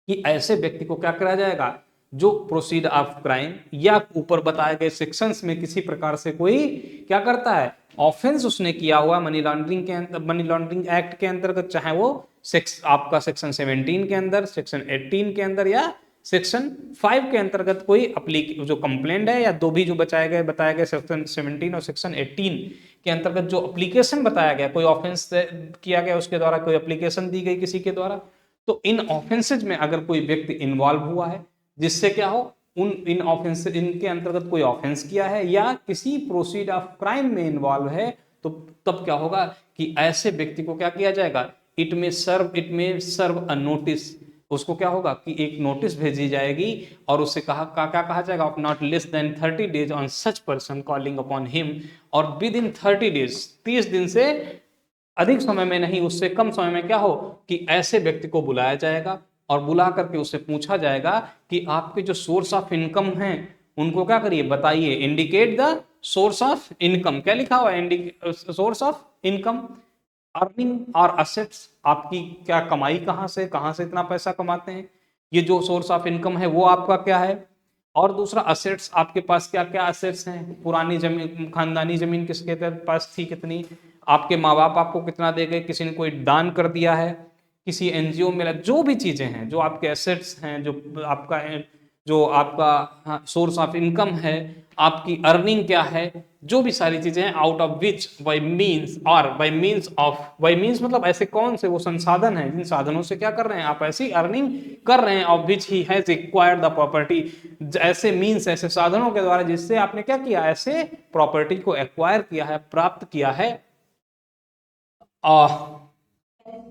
कि ऐसे व्यक्ति को क्या करा जाएगा, जो प्रोसीड ऑफ क्राइम या ऊपर बताए गए सेक्शंस में किसी प्रकार से कोई क्या करता है, ऑफेंस उसने किया हुआ मनी लॉन्ड्रिंग के अंदर, मनी लॉन्ड्रिंग एक्ट के अंतर्गत, चाहे वो आपका सेक्शन 17 के अंदर, सेक्शन 18 के अंदर या सेक्शन 5 के अंतर्गत कोई जो कंप्लेंट है, या दो भी जो बताए गए सेक्शन 17 और सेक्शन 18 के अंतर्गत जो एप्लीकेशन बताया गया, कोई ऑफेंस किया गया उसके द्वारा, कोई एप्लीकेशन दी गई किसी के द्वारा, तो इन ऑफेंसेज में अगर कोई व्यक्ति इन्वॉल्व हुआ है जिससे क्या हो, इन ऑफेंस इनके अंतर्गत कोई ऑफेंस किया है या किसी प्रोसीड ऑफ क्राइम में इन्वॉल्व है, तो तब क्या होगा कि ऐसे व्यक्ति को क्या किया जाएगा, इट में सर्व अ नोटिस, उसको क्या होगा कि एक नोटिस भेजी जाएगी और उससे क्या कहा जाएगा, of not less than 30 days on such person calling upon him, और विद इन 30 डेज 30 दिन से अधिक समय में नहीं, उससे कम समय में क्या हो कि ऐसे व्यक्ति को बुलाया जाएगा और बुला करके उससे पूछा जाएगा कि आपके जो सोर्स ऑफ इनकम हैं उनको क्या करिए, बताइए, indicate the source of income. क्या लिखा हुआ है, सोर्स ऑफ इनकम, अर्निंग और असेट्स, आपकी क्या कमाई कहां से इतना पैसा कमाते हैं, ये जो सोर्स ऑफ इनकम है वो आपका क्या है, और दूसरा असेट्स, आपके पास क्या क्या असेट्स हैं, पुरानी जमीन, खानदानी जमीन किसके पास थी, कितनी, आपके माँ बाप आपको कितना दे गए, किसी ने कोई दान कर दिया है, किसी एनजीओ में, जो भी चीजें हैं, जो आपके एसेट्स हैं, जो आपका सोर्स ऑफ इनकम है, आपकी अर्निंग क्या है, जो भी सारी चीजें हैं, out of which by means मतलब ऐसे कौन से वो संसाधन हैं जिन साधनों से क्या कर रहे हैं आप, ऐसी अर्निंग कर रहे हैं, of which he has acquired the property, ऐसे मींस, ऐसे साधनों के द्वारा जिससे आपने क्या किया, ऐसे प्रॉपर्टी को एक्वायर किया है, प्राप्त किया है,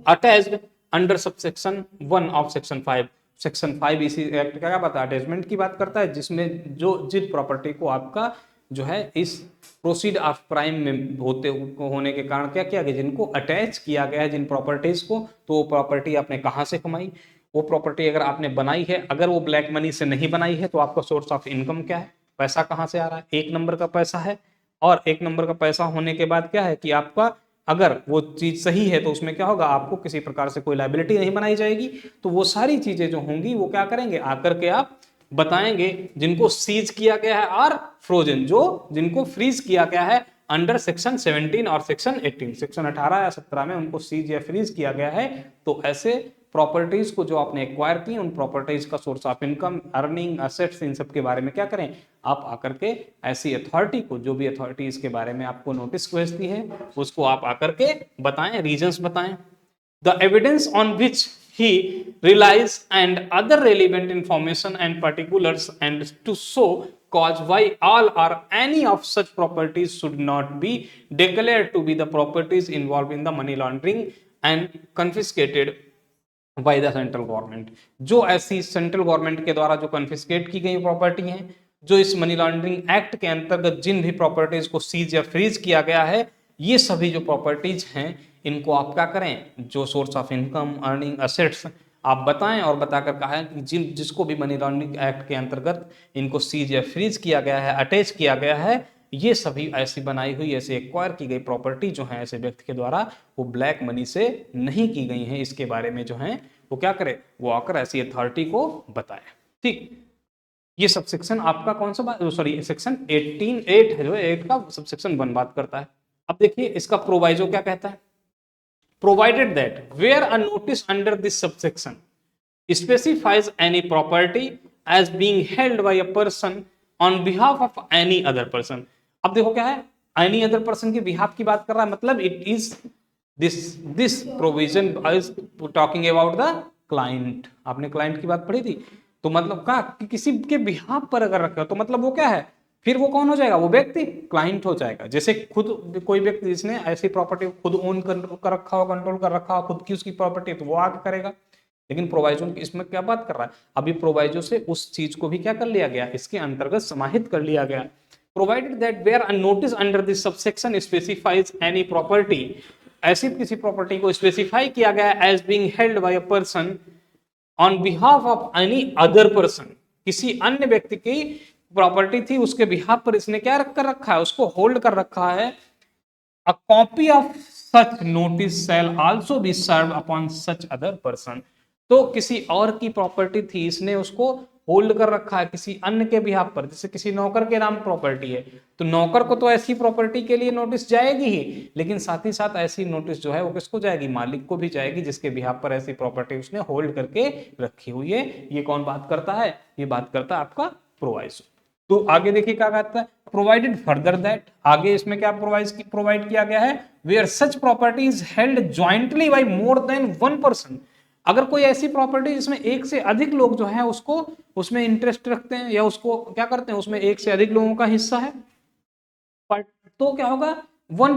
attached under subsection 1 of section 5। Section 5 इसी एक्ट का क्या बताया, अटैचमेंट की बात करता है, जिसमें जिस प्रॉपर्टी को आपका जो है इस प्रोसीड ऑफ क्राइम में होने के कारण क्या किया गया, जिनको अटैच किया गया है जिन प्रॉपर्टीज को, तो वो प्रॉपर्टी आपने कहां से कमाई, वो प्रॉपर्टी अगर आपने बनाई है, अगर वो ब्लैक मनी से नहीं बनाई है, तो आपका सोर्स ऑफ इनकम क्या है, पैसा कहां से आ रहा है, 1 नंबर का पैसा है, और 1 नंबर का पैसा होने के बाद क्या है कि आपका अगर वो चीज सही है तो उसमें क्या होगा, आपको किसी प्रकार से कोई लायबिलिटी नहीं बनाई जाएगी, तो वो सारी चीजें जो होंगी वो क्या करेंगे, आकर के आप बताएंगे, जिनको सीज किया गया है और फ्रोजन, जिनको फ्रीज किया गया है अंडर सेक्शन 17 और सेक्शन 18, सेक्शन 18 या 17 में उनको सीज या फ्रीज किया गया है, तो ऐसे प्रॉपर्टीज को जो आपने एक्वायर की, उन प्रॉपर्टीज का source of income, earning, assets, इन सब के बारे में क्या करें, आप आकर के ऐसी अथॉरिटी को, जो भी अथॉरिटी इसके बारे में आपको नोटिस भेजती है, उसको आप आकर के बताएं, रीजंस बताएं। The evidence on which he relies and other relevant information and particulars, and to show cause why all or any of such properties should not be declared to be the properties involved in the money laundering and confiscated bye the central government. जो ऐसी सेंट्रल गवर्नमेंट के द्वारा जो कन्फिस्केट की गई प्रॉपर्टी हैं, जो इस मनी लॉन्ड्रिंग एक्ट के अंतर्गत जिन भी प्रॉपर्टीज को सीज या फ्रीज किया गया है, ये सभी जो प्रॉपर्टीज हैं इनको आप क्या करें, जो source of income, earning, assets आप बताएं, और बताकर कहा है कि जिसको भी मनी लॉन्ड्रिंग एक्ट के अंतर्गत इनको सीज या फ्रीज किया गया है, अटैच किया गया है, ये सभी ऐसी बनाई हुई, ऐसे एक्वायर की गई प्रॉपर्टी जो है ऐसे व्यक्ति के द्वारा, वो ब्लैक मनी से नहीं की गई हैं, इसके बारे में जो है वो क्या करे, वो आकर ऐसी अथॉरिटी को बताए। ठीक, ये सबसेक्शन आपका कौन सा बात, सॉरी सेक्शन 18(8) है, जो 8 का सबसेक्शन 1 बात करता है। अब देखिए इसका प्रोवाइजो क्या कहता है, provided that where a notice under this subsection specifies any property as being held by a person on behalf of any other person. अब देखो क्या है, एनी अदर पर्सन के बिहाफ की बात कर रहा है, मतलब it is this provision is talking about the client. आपने क्लाइंट की बात पढ़ी थी, तो मतलब क्या कि किसी के बिहाफ पर अगर रखा तो मतलब वो क्या है, फिर वो कौन हो जाएगा, वो व्यक्ति क्लाइंट हो जाएगा। जैसे खुद कोई व्यक्ति जिसने ऐसी प्रॉपर्टी खुद ओन कर रखा हो, कंट्रोल कर रखा हो, खुद की उसकी प्रॉपर्टी, तो वो आगे करेगा। लेकिन प्रोवाइजो इसमें क्या बात कर रहा है, अभी प्रोवाइजो से उस चीज को भी क्या कर लिया गया, इसके अंतर्गत समाहित कर लिया गया। Provided that where a notice under this subsection specifies any property, ऐसी किसी प्रॉपर्टी को स्पेसिफाई किया गया as being held by a person on behalf of any other person, किसी अन्य व्यक्ति की प्रॉपर्टी थी उसके बिहाफ पर इसने क्या कर रखा है, उसको होल्ड कर रखा है। A copy of such notice shall also be served upon such other person। तो किसी और की प्रॉपर्टी थी, इसने उसको होल्ड कर रखा है किसी अन्य के बिहाफ पर, जैसे किसी नौकर के नाम प्रॉपर्टी है तो नौकर को तो ऐसी प्रॉपर्टी के लिए नोटिस जाएगी ही, लेकिन साथ ही साथ ऐसी नोटिस जो है वो किसको जाएगी, मालिक को भी जाएगी जिसके बिहाफ पर ऐसी प्रॉपर्टी उसने होल्ड करके रखी हुई है। ये कौन बात करता है, ये बात करता है आपका प्रोवाइसो। तो आगे देखिए क्या कहता है, प्रोवाइडेड फर्दर दैट, आगे इसमें क्या प्रोवाइड किया गया है, where such property is held jointly by more than one person. अगर कोई ऐसी प्रॉपर्टी जिसमें एक से अधिक लोग जो है उसको उसमें इंटरेस्ट रखते हैं या उसको क्या करते हैं, उसमें एक से अधिक लोगों का हिस्सा है, तो क्या होगा, one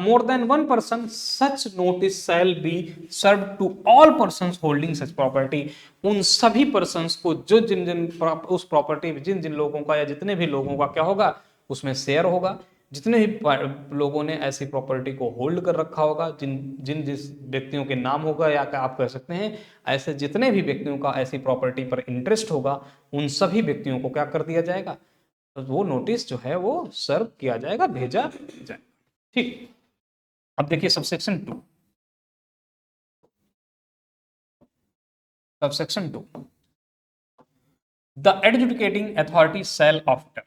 more than one person, such notice shall be serve to all person holding such property. उन सभी पर्सन्स को जो जिन जिन उस प्रॉपर्टी में जिन जिन लोगों का या जितने भी लोगों का क्या होगा उसमें शेयर होगा, जितने भी लोगों ने ऐसी प्रॉपर्टी को होल्ड कर रखा होगा, जिन जिन जिस व्यक्तियों के नाम होगा या आप कह सकते हैं ऐसे जितने भी व्यक्तियों का ऐसी प्रॉपर्टी पर इंटरेस्ट होगा, उन सभी व्यक्तियों को क्या कर दिया जाएगा, तो वो नोटिस जो है वो सर्व किया जाएगा, भेजा जाएगा। ठीक, अब देखिए subsection 2, subsection 2, the adjudicating authority shell after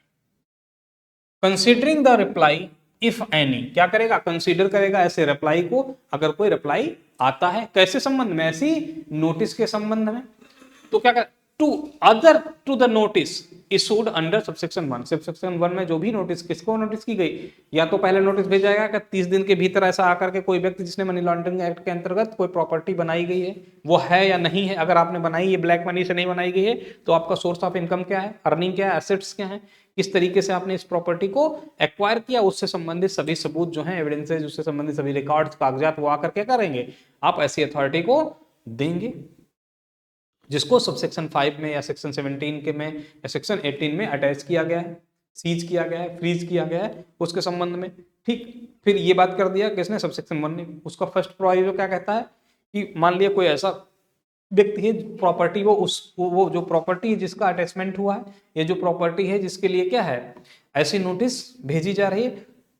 considering the reply if any, क्या करेगा, कंसीडर करेगा ऐसे रिप्लाई को, अगर कोई रिप्लाई आता है, कैसे संबंध में, ऐसी नोटिस के संबंध में, तो क्या कर to other to the notice issued under subsection 1। Subsection 1 में जो भी नोटिस किसको नोटिस की गई, या तो पहले नोटिस भेजा जाएगा कि 30 दिन के भीतर ऐसा आकर के कोई व्यक्ति जिसने मनी लॉन्ड्रिंग एक्ट के अंतर्गत कोई प्रॉपर्टी बनाई गई है वो है या नहीं है, अगर आपने बनाई है ब्लैक मनी से नहीं बनाई गई है तो आपका सोर्स ऑफ इनकम क्या है, अर्निंग क्या है, एसेट्स क्या है, किस तरीके से आपने इस प्रॉपर्टी को एक्वायर किया, उससे संबंधित सभी सबूत जो है, एविडेंसेस, उससे संबंधित सभी रिकॉर्ड्स, कागजात वो आकर के करेंगे, आप ऐसी अथॉरिटी को देंगे, जिसको सबसेक्शन 5 में या सेक्शन 17 के में या सेक्शन 18 में अटैच किया गया है, सीज किया गया है, फ्रीज किया गया है उसके संबंध में। ठीक, फिर ये बात कर दिया किसने, सबसेक्शन 1 ने। उसका फर्स्ट प्रोविजो क्या कहता है कि मान लिया कोई ऐसा व्यक्ति है प्रॉपर्टी वो जो प्रॉपर्टी जिसका अटैचमेंट हुआ है, ये जो प्रॉपर्टी है जिसके लिए क्या है ऐसी नोटिस भेजी जा रही है,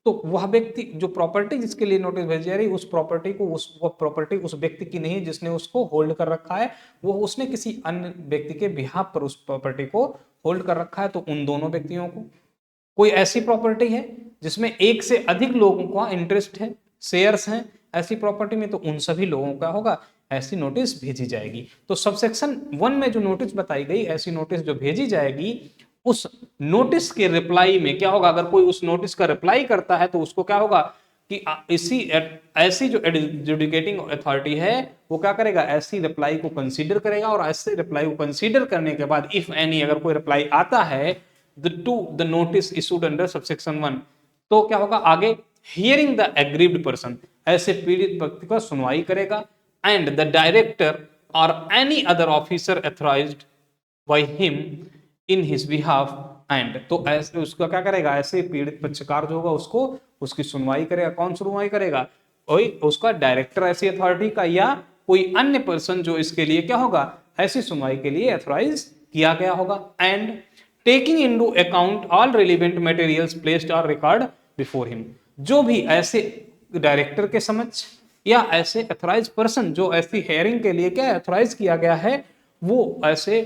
तो वह व्यक्ति जो प्रॉपर्टी जिसके लिए नोटिस भेजी जा रही है उस प्रॉपर्टी को वो प्रॉपर्टी उस व्यक्ति की नहीं जिसने उसको होल्ड कर रखा है, वो उसने किसी अन्य व्यक्ति के बिहाफ पर उस प्रॉपर्टी को होल्ड कर रखा है, तो उन दोनों व्यक्तियों को। कोई ऐसी प्रॉपर्टी है जिसमें एक से अधिक लोगों का इंटरेस्ट है, शेयर्स हैं ऐसी प्रॉपर्टी में, तो उन सभी लोगों का होगा ऐसी नोटिस भेजी जाएगी। तो सबसेक्शन 1 में जो नोटिस बताई गई, ऐसी नोटिस जो भेजी जाएगी, उस नोटिस के रिप्लाई में क्या होगा, अगर कोई उस नोटिस का रिप्लाई करता है तो उसको क्या होगा कि ऐसी जो एडजुडिकेटिंग अथॉरिटी है वो क्या करेगा, ऐसी रिप्लाई को कंसीडर करेगा, और ऐसे रिप्लाई को कंसीडर करने के बाद इफ एनी, अगर कोई रिप्लाई आता है the notice issued under subsection 1, तो क्या होगा आगे, हियरिंग द एग्रीव्ड पर्सन, ऐसे पीड़ित व्यक्ति का सुनवाई करेगा, एंड द डायरेक्टर और any other officer authorised by him in his behalf, and तो ऐसे उसका क्या करेगा, ऐसे पीड़ित पक्षकार जो होगा उसको उसकी सुनवाई करेगा। कौन सुनवाई करेगा, कोई उसका डायरेक्टर ऐसी अथॉरिटी का या कोई अन्य पर्सन जो इसके लिए क्या होगा ऐसी सुनवाई के लिए अथॉराइज किया गया होगा। And taking into account all relevant materials placed और रिकॉर्ड बिफोर हिम, जो भी ऐसे डायरेक्टर के समक्ष या ऐसे अथॉराइज पर्सन जो ऐसी हेयरिंग के लिए क्या अथॉराइज किया गया है, वो ऐसे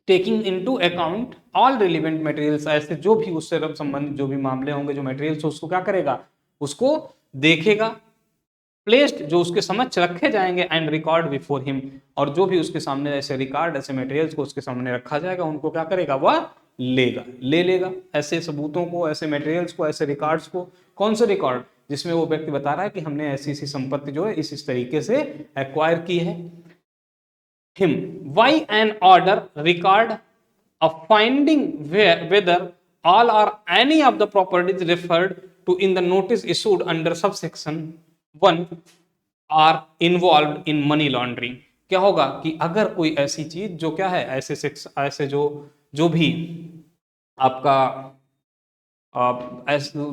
taking into account all relevant materials, ऐसे जो भी उससे संबंधित जो भी मामले होंगे, जो मटेरियल्स उसको क्या करेगा, उसको देखेगा, प्लेस्ड जो उसके समक्ष रखे जाएंगे, एंड रिकॉर्ड बिफोर हिम, और जो भी उसके सामने ऐसे रिकॉर्ड ऐसे मटेरियल्स को उसके सामने रखा जाएगा उनको क्या करेगा, वह ले लेगा ऐसे सबूतों को, ऐसे मटेरियल्स को, ऐसे रिकॉर्ड्स को। कौन से रिकॉर्ड, जिसमें वो व्यक्ति बता रहा है कि हमने ऐसी ऐसी संपत्ति जो है इस तरीके से एक्वायर की है। him by an order record of finding whether all or any of the properties referred to in the notice issued under subsection 1 are involved in money laundering। क्या होगा कि अगर कोई ऐसी चीज जो क्या है ऐसे जो भी आपका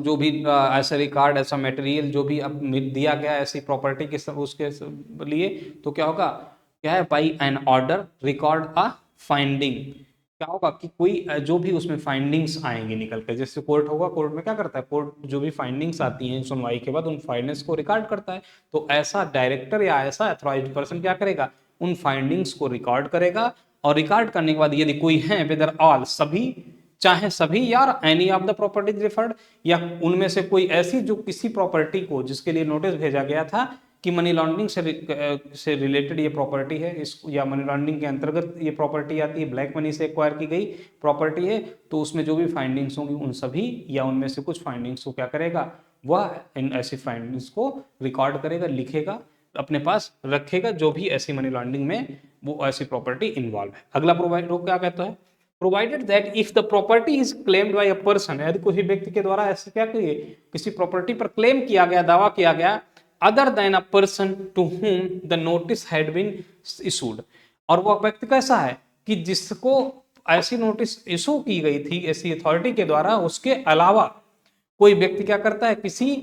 जो भी ऐसा रिकॉर्ड ऐसा मटेरियल जो भी अब दिया गया ऐसी प्रॉपर्टी के उसके लिए, तो क्या होगा, क्या है, by an order record a finding, क्या होगा कि कोई जो भी उसमें फाइंडिंग्स आएंगी निकल कर, जैसे कोर्ट होगा, कोर्ट में क्या करता है, कोर्ट जो भी फाइंडिंग्स आती हैं सुनवाई के बाद उन फाइंडिंग्स को रिकॉर्ड करता है। तो ऐसा डायरेक्टर या ऐसा अथॉराइज्ड पर्सन क्या करेगा, उन फाइंडिंग्स को रिकॉर्ड करेगा, और रिकॉर्ड करने के बाद यदि कोई है, वेदर ऑल सभी, चाहे सभी यार any of the properties referred, या उनमें से कोई ऐसी जो किसी प्रॉपर्टी को जिसके लिए नोटिस भेजा गया था कि मनी लॉन्ड्रिंग से रिलेटेड ये प्रॉपर्टी है, इस या मनी लॉन्ड्रिंग के अंतर्गत ये प्रॉपर्टी आती है, ब्लैक मनी से एक्वायर की गई प्रॉपर्टी है, तो उसमें जो भी फाइंडिंग्स होंगी उन सभी या उनमें से कुछ फाइंडिंग्स को क्या करेगा, वह इन ऐसी फाइंडिंग्स को रिकॉर्ड करेगा, लिखेगा, अपने पास रखेगा, जो भी ऐसी मनी लॉन्ड्रिंग में वो ऐसी प्रॉपर्टी इन्वॉल्व है। अगला प्रोवाइड क्या कहता है, provided that if the property is claimed by a person, यदि किसी व्यक्ति के द्वारा ऐसे क्या करिए, किसी प्रॉपर्टी पर क्लेम किया गया, दावा किया गया, other than a person to whom the notice had been issued, और वो व्यक्ति कैसा है कि जिसको ऐसी नोटिस इशू की गई थी ऐसी अथॉरिटी के द्वारा, उसके अलावा कोई व्यक्ति क्या करता है, किसी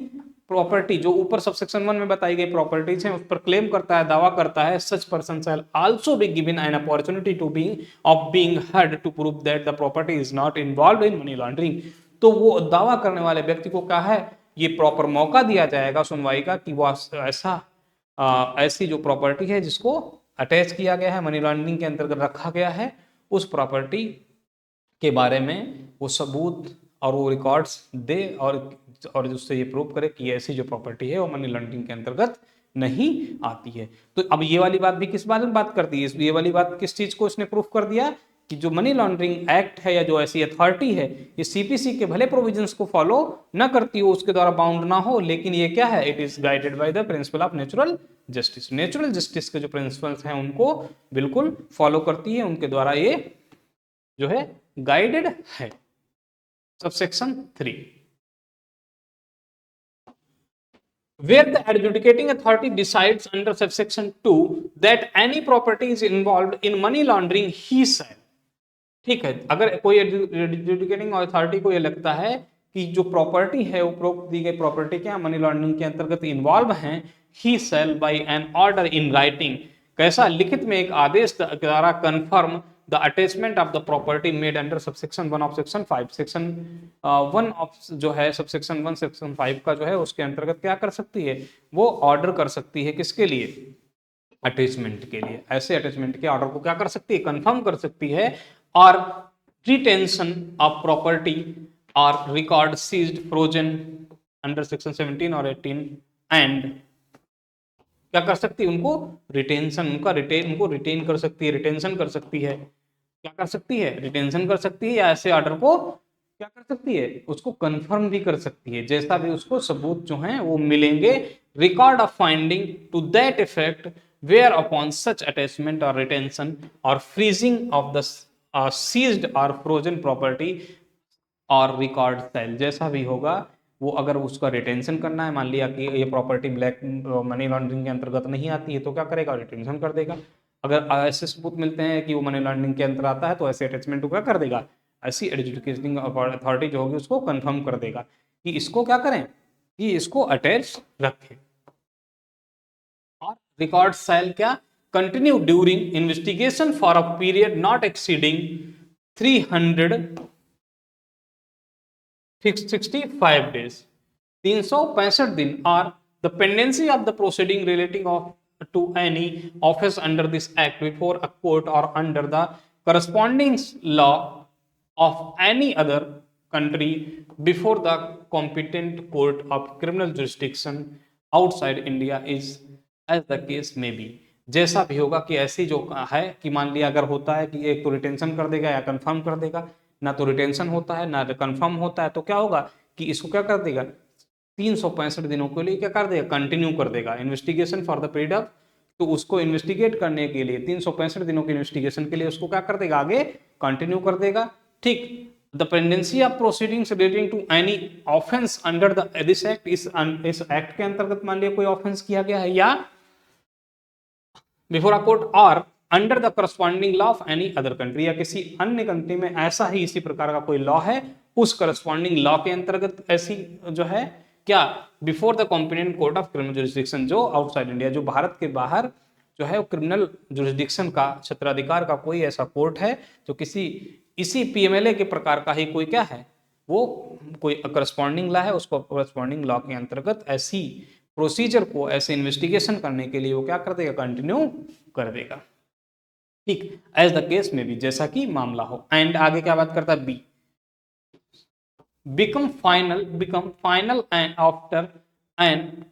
प्रॉपर्टी जो ऊपर सबसेक्शन 1 में बताई गई प्रॉपर्टीज हैं उस पर क्लेम करता है, दावा करता है, such person shall also be given an opportunity to being heard to prove that the property is not involved in money laundering. तो वो दावा करने वाले व्यक्ति को क्या है, ये प्रॉपर मौका दिया जाएगा सुनवाई का कि वो ऐसी जो प्रॉपर्टी है जिसको अटैच किया गया है, मनी लॉन्ड्रिंग के अंतर्गत रखा गया है, उस प्रॉपर्टी के बारे में वो सबूत और वो रिकॉर्ड्स दे, और उससे ये प्रूव करे कि ऐसी जो प्रॉपर्टी है वो मनी लॉन्ड्रिंग के अंतर्गत नहीं आती है। तो अब ये वाली बात भी किस बारे में बात करती है, ये वाली बात किस चीज को इसने प्रूफ कर दिया कि जो मनी लॉन्ड्रिंग एक्ट है या जो ऐसी अथॉरिटी है, ये सीपीसी के भले प्रोविजंस को फॉलो न करती हो, उसके द्वारा बाउंड ना हो, लेकिन ये क्या है, it is guided by the principle of natural justice, natural justice के जो प्रिंसिपल्स हैं उनको बिल्कुल फॉलो करती है, उनके द्वारा ये जो है गाइडेड है। Subsection 3, where the adjudicating authority decides under subsection 2 that any property is involved in money laundering, he shall, ठीक है, अगर कोई एडजुडिकेटिंग अथॉरिटी को ये लगता है कि जो प्रॉपर्टी है उपरोक्त दी गई प्रॉपर्टी क्या मनी लॉन्ड्रिंग के अंतर्गत इन्वॉल्व हैं, he shall by an order in writing, कैसा, लिखित में एक आदेश द्वारा confirm the attachment of the property made under subsection 1 of section 5, section 1 of जो है सबसेक्शन 1 सेक्शन 5 का जो है उसके अंतर्गत क्या कर सकती है, वो ऑर्डर कर सकती है, किसके लिए, अटैचमेंट के लिए, ऐसे अटैचमेंट के ऑर्डर को क्या कर सकती है, कंफर्म कर सकती है, और रिटेंशन ऑफ प्रॉपर्टी और record seized frozen under section 17 और 18 एंड क्या कर सकती है, उनको रिटेंशन, उनको रिटेन कर सकती है, रिटेंशन कर सकती है, क्या कर सकती है, रिटेंशन कर सकती है, या ऐसे ऑर्डर को क्या कर सकती है, उसको कंफर्म भी कर सकती है, जैसा भी उसको सबूत जो हैं वो मिलेंगे, record of finding to that effect where upon such attachment और रिटेंशन और फ्रीजिंग ऑफ द सीज्ड और फ्रोजन प्रॉपर्टी और रिकॉर्ड सेल, जैसा भी होगा वो, अगर उसका रिटेंशन करना है, मान लिया कि ये प्रॉपर्टी ब्लैक मनी लॉन्ड्रिंग के अंतर्गत नहीं आती है तो क्या करेगा, रिटेंशन कर देगा, अगर ऐसे सबूत मिलते हैं कि वो मनी लॉन्ड्रिंग के अंतर्गत आता है तो ऐसे अटैचमेंट को क्या कर देगा, ऐसी एडजुडिकेटिंग अथॉरिटी जो होगी उसको कंफर्म कर देगा कि इसको क्या करें, कि इसको अटैच रखें। और रिकॉर्ड सेल क्या, continue during investigation for a period not exceeding 365 days, 365 दिन, और the pendency of the proceeding relating of to any office under this act before a court or under the corresponding law of any other country before the competent court of criminal jurisdiction outside India is as the case may be, जैसा भी होगा कि ऐसी जो है कि मान लिया अगर होता है कि एक तो रिटेंशन कर देगा या कंफर्म कर देगा, ना तो रिटेंशन होता है ना कंफर्म होता है, तो क्या होगा कि इसको क्या कर देगा, 365 दिनों के लिए क्या कर देगा, कंटिन्यू कर देगा investigation for the period of, तो उसको इन्वेस्टिगेट करने के लिए 365 दिनों के इन्वेस्टिगेशन के लिए उसको क्या कर देगा, आगे कंटिन्यू कर देगा, ठीक। The pendency of proceedings relating to any offence under the this act, इस एक्ट के अंतर्गत मान लिया कोई ऑफेंस किया गया है या बिफोर अ कोर्ट और under the corresponding law of any other country, या किसी अन्य कंट्री में ऐसा ही इसी प्रकार का कोई लॉ है, उस करस्पॉन्डिंग लॉ के अंतर्गत ऐसी जो है क्या, before the competent court of criminal jurisdiction, जो आउटसाइड इंडिया, जो भारत के बाहर जो है क्रिमिनल जुरिस्डिक्शन का क्षेत्राधिकार का कोई ऐसा कोर्ट है जो किसी इसी पीएमएलए के प्रकार का ही कोई क्या है, वो कोई करस्पॉन्डिंग लॉ है, उसको करस्पॉन्डिंग लॉ के अंतर्गत ऐसी प्रोसीजर को, ऐसे इन्वेस्टिगेशन करने के लिए वो क्या कर देगा, कंटिन्यू कर देगा। ठीक, एज द केस में भी, जैसा कि मामला हो। एंड आगे क्या बात करता है, B, become final and after an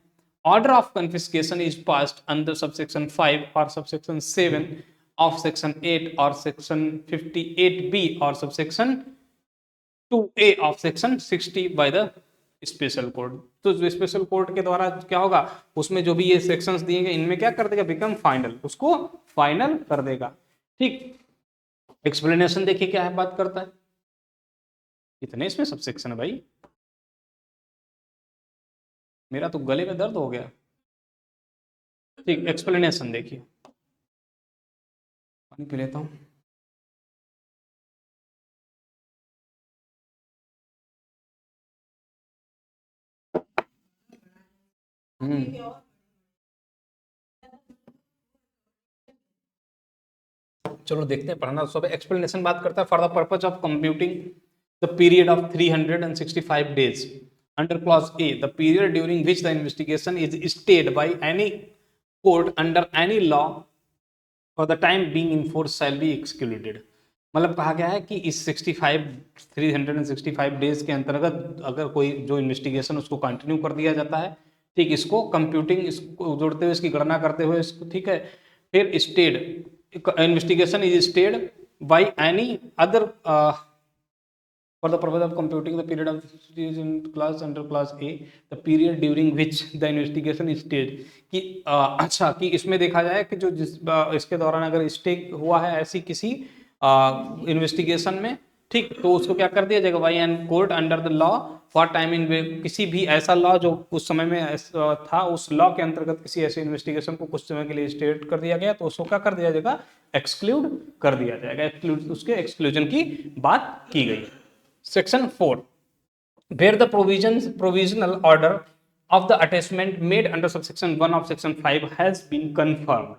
order of confiscation is passed under subsection 5 or subsection 7 of section 8 or section 58b or subsection 2a of section 60 by the special code. तो जो स्पेशल कोड के द्वारा क्या होगा, उसमें जो भी ये सेक्शंस दिए गए इनमें क्या कर देगा, बिकम फाइनल, उसको फाइनल कर देगा। ठीक, एक्सप्लेनेशन देखिए क्या है, बात करता है। इतने इसमें सब सेक्शन है भाई, मेरा तो गले में दर्द हो गया। ठीक, एक्सप्लेनेशन देखिए, पानी पी लेता हूं। चलो देखते हैं, पढ़ना सब। एक्सप्लेनेशन बात करता है, for the purpose of computing the period of 365 days under clause A, the period during which the investigation is stayed by any court under any law for the time being in force shall be excluded। मतलब कहा गया है कि इस 365 डेज के अंतर्गत अगर कोई जो इन्वेस्टिगेशन उसको कंटिन्यू कर दिया जाता है, ठीक, इसको कंप्यूटिंग, इसको जोड़ते हुए, इसकी गणना करते हुए इसको, ठीक है, फिर stayed, investigation is stayed by any other for the purpose of computing the period of in clause under clause A, the period during which the investigation is stayed। कि अच्छा, कि इसमें देखा जाए कि जो इसके दौरान अगर स्टे हुआ है ऐसी किसी इन्वेस्टिगेशन में, ठीक, तो उसको क्या कर दिया जाएगा, by an court under the law for time in, किसी भी ऐसा लॉ जो उस समय में था, उस लॉ के अंतर्गत किसी ऐसे इन्वेस्टिगेशन को कुछ समय के लिए स्टेट कर दिया गया, तो उसको क्या कर दिया जाएगा, एक्सक्लूड कर दिया जाएगा। एक्सक्लूड, उसके एक्सक्लूजन की बात की गई। Section 4, where the provisional order of the attachment made under subsection 1 of section 5 has been confirmed।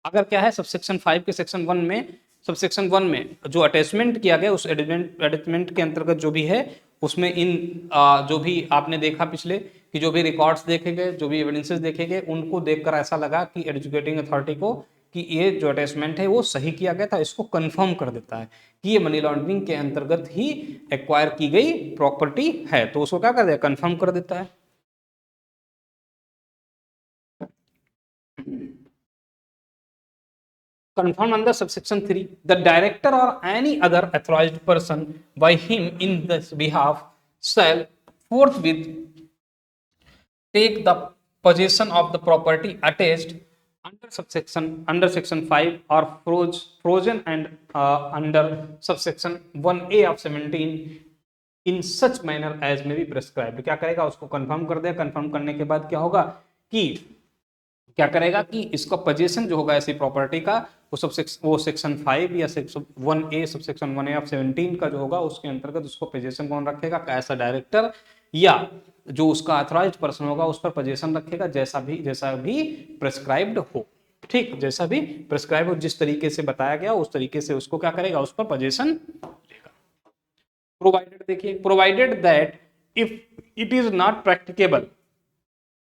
अगर क्या है, सबसेक्शन 5 के सेक्शन 1 में, सबसेक्शन 1 में जो अटैचमेंट किया गया, उस अटैचमेंट के अंतर्गत जो भी है उसमें इन जो भी आपने देखा पिछले कि जो भी रिकॉर्ड्स देखे गए, जो भी एविडेंसेस देखे गए, उनको देखकर ऐसा लगा कि एजुकेटिंग अथॉरिटी को कि ये जो अटैचमेंट है वो सही किया गया था, इसको कंफर्म कर देता है कि ये मनी लॉन्ड्रिंग के अंतर्गत ही एक्वायर की गई प्रॉपर्टी है, तो उसको क्या कर देगा, कंफर्म कर देता है। Confirmed under subsection 3, the director or any other authorized person by him in this behalf shall forthwith take the possession of the property attached under section 5 or frozen and under subsection 1A of 17 in such manner as may be prescribed। क्या करेगा, उसको कंफर्म कर देगा। कंफर्म करने के बाद क्या होगा कि क्या करेगा कि इसका पोजीशन जो होगा ऐसी प्रॉपर्टी का, वो सेक्शन 5 या section 1A subsection 1A of 17 का जो होगा उसके अंतर्गत उसको पोजीशन कौन रखेगा, ऐसा डायरेक्टर या जो उसका ऑथराइज्ड पर्सन होगा उस पर पोजीशन रखेगा, जैसा भी प्रेस्क्राइब्ड हो। ठीक, जैसा भी प्रेस्क्राइब हो, जिस तरीके से बताया गया उस तरीके से उसको क्या करेगा, उस पर पोजीशन लेगा। प्रोवाइडेड देखिए, provided that if it is not practicable,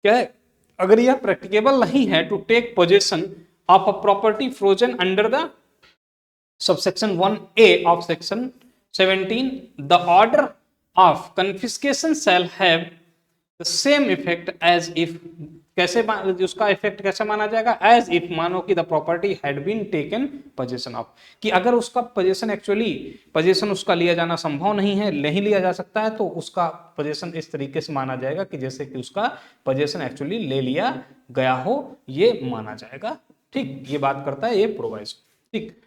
क्या है, अगर यह प्रैक्टिकेबल नहीं है to take possession of a property frozen under the subsection 1A of section 17, the order of confiscation shall have the same effect as if, कैसे उसका इफेक्ट कैसे माना जाएगा, एज इफ मानो कि the property had been taken position of, कि अगर उसका पोजीशन एक्चुअली पोजीशन उसका लिया जाना संभव नहीं है, नहीं लिया जा सकता है, तो उसका पोजीशन इस तरीके से माना जाएगा कि जैसे कि उसका पोजीशन एक्चुअली ले लिया गया हो, ये माना जाएगा। ठीक, ये बात करता है ये प्रोवाइजन। ठीक,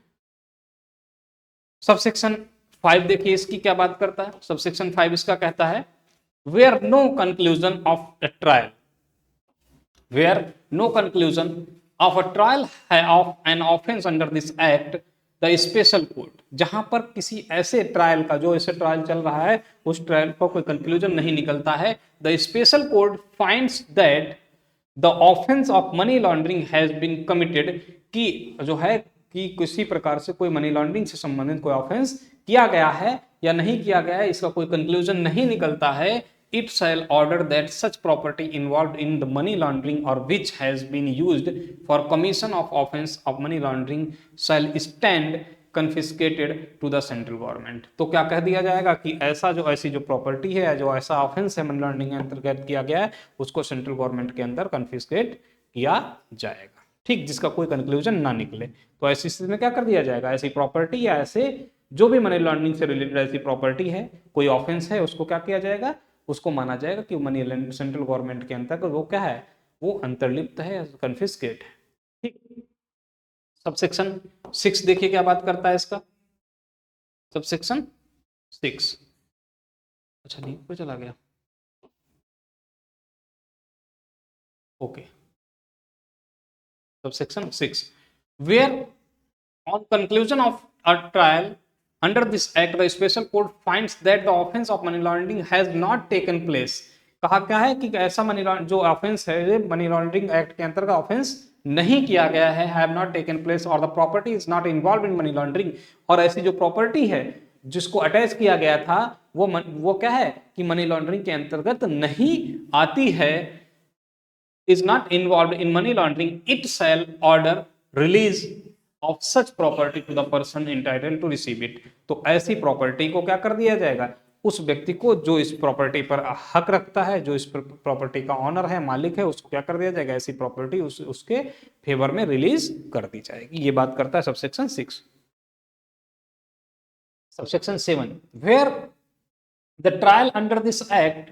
सबसेक्शन 5 देखिए इसकी क्या बात करता है। सबसेक्शन 5 इसका कहता है where no conclusion of a trial, where no conclusion of a trial of an offense under this act, the special court, जहां पर किसी ऐसे ट्रायल का, जो ऐसे ट्रायल चल रहा है उस ट्रायल का कोई कंक्लूजन नहीं निकलता है, the special court finds that the offense of money laundering has been committed, कि जो है कि किसी प्रकार से कोई मनी लॉन्ड्रिंग से संबंधित कोई ऑफेंस किया गया है या नहीं किया गया है, इसका कोई कंक्लूजन नहीं निकलता है, it shall order that such property involved in the money laundering or which has been used for commission of offense of money laundering shall stand confiscated to the central government। तो क्या कह दिया जाएगा कि ऐसी जो प्रॉपर्टी है, जो ऐसा ऑफेंस है मनी लॉन्ड्रिंग के अंतर्गत किया गया है, उसको सेंट्रल गवर्नमेंट के अंदर कन्फिस्केट किया जाएगा। ठीक, जिसका कोई कंक्लूजन ना निकले। तो ऐसी स्थिति में क्या कर दिया जाएगा, ऐसी प्रॉपर्टी या ऐसे जो भी मनी लॉन्ड्रिंग से रिलेटेड ऐसी प्रॉपर्टी है, कोई ऑफेंस है, उसको क्या किया जाएगा, उसको माना जाएगा कि मनी सेंट्रल गवर्नमेंट के अंतर्गत वो क्या है, वो अंतर्लिप्त है, कन्फिस्केट है। ठीक, सबसेक्शन 6 देखिए क्या बात करता है इसका। सबसेक्शन 6, अच्छा नहीं पे चला गया, okay. Subsection 6, where on conclusion of a trial under this act the special court finds that the offense of money laundering has not taken place। कहा क्या है कि ऐसा जो ऑफेंस है, ये मनी लॉन्ड्रिंग एक्ट के अंतर्गत ऑफेंस नहीं किया गया है, हैव नॉट टेकन प्लेस, और the property is not involve in money laundering, और ऐसी जो प्रॉपर्टी है जिसको अटैच किया गया था वो क्या है कि मनी लॉन्ड्रिंग के अंतर्गत नहीं आती है, is not involved in money laundering, it shall order release of such property to the person entitled to receive it। तो ऐसी प्रॉपर्टी को क्या कर दिया जाएगा, उस व्यक्ति को जो इस प्रॉपर्टी पर हक रखता है, जो इस प्रॉपर्टी का ऑनर है, मालिक है, उसको क्या कर दिया जाएगा, ऐसी प्रॉपर्टी उसके फेवर में रिलीज कर दी जाएगी। ये बात करता है subsection 6। Subsection 7, where the trial under this act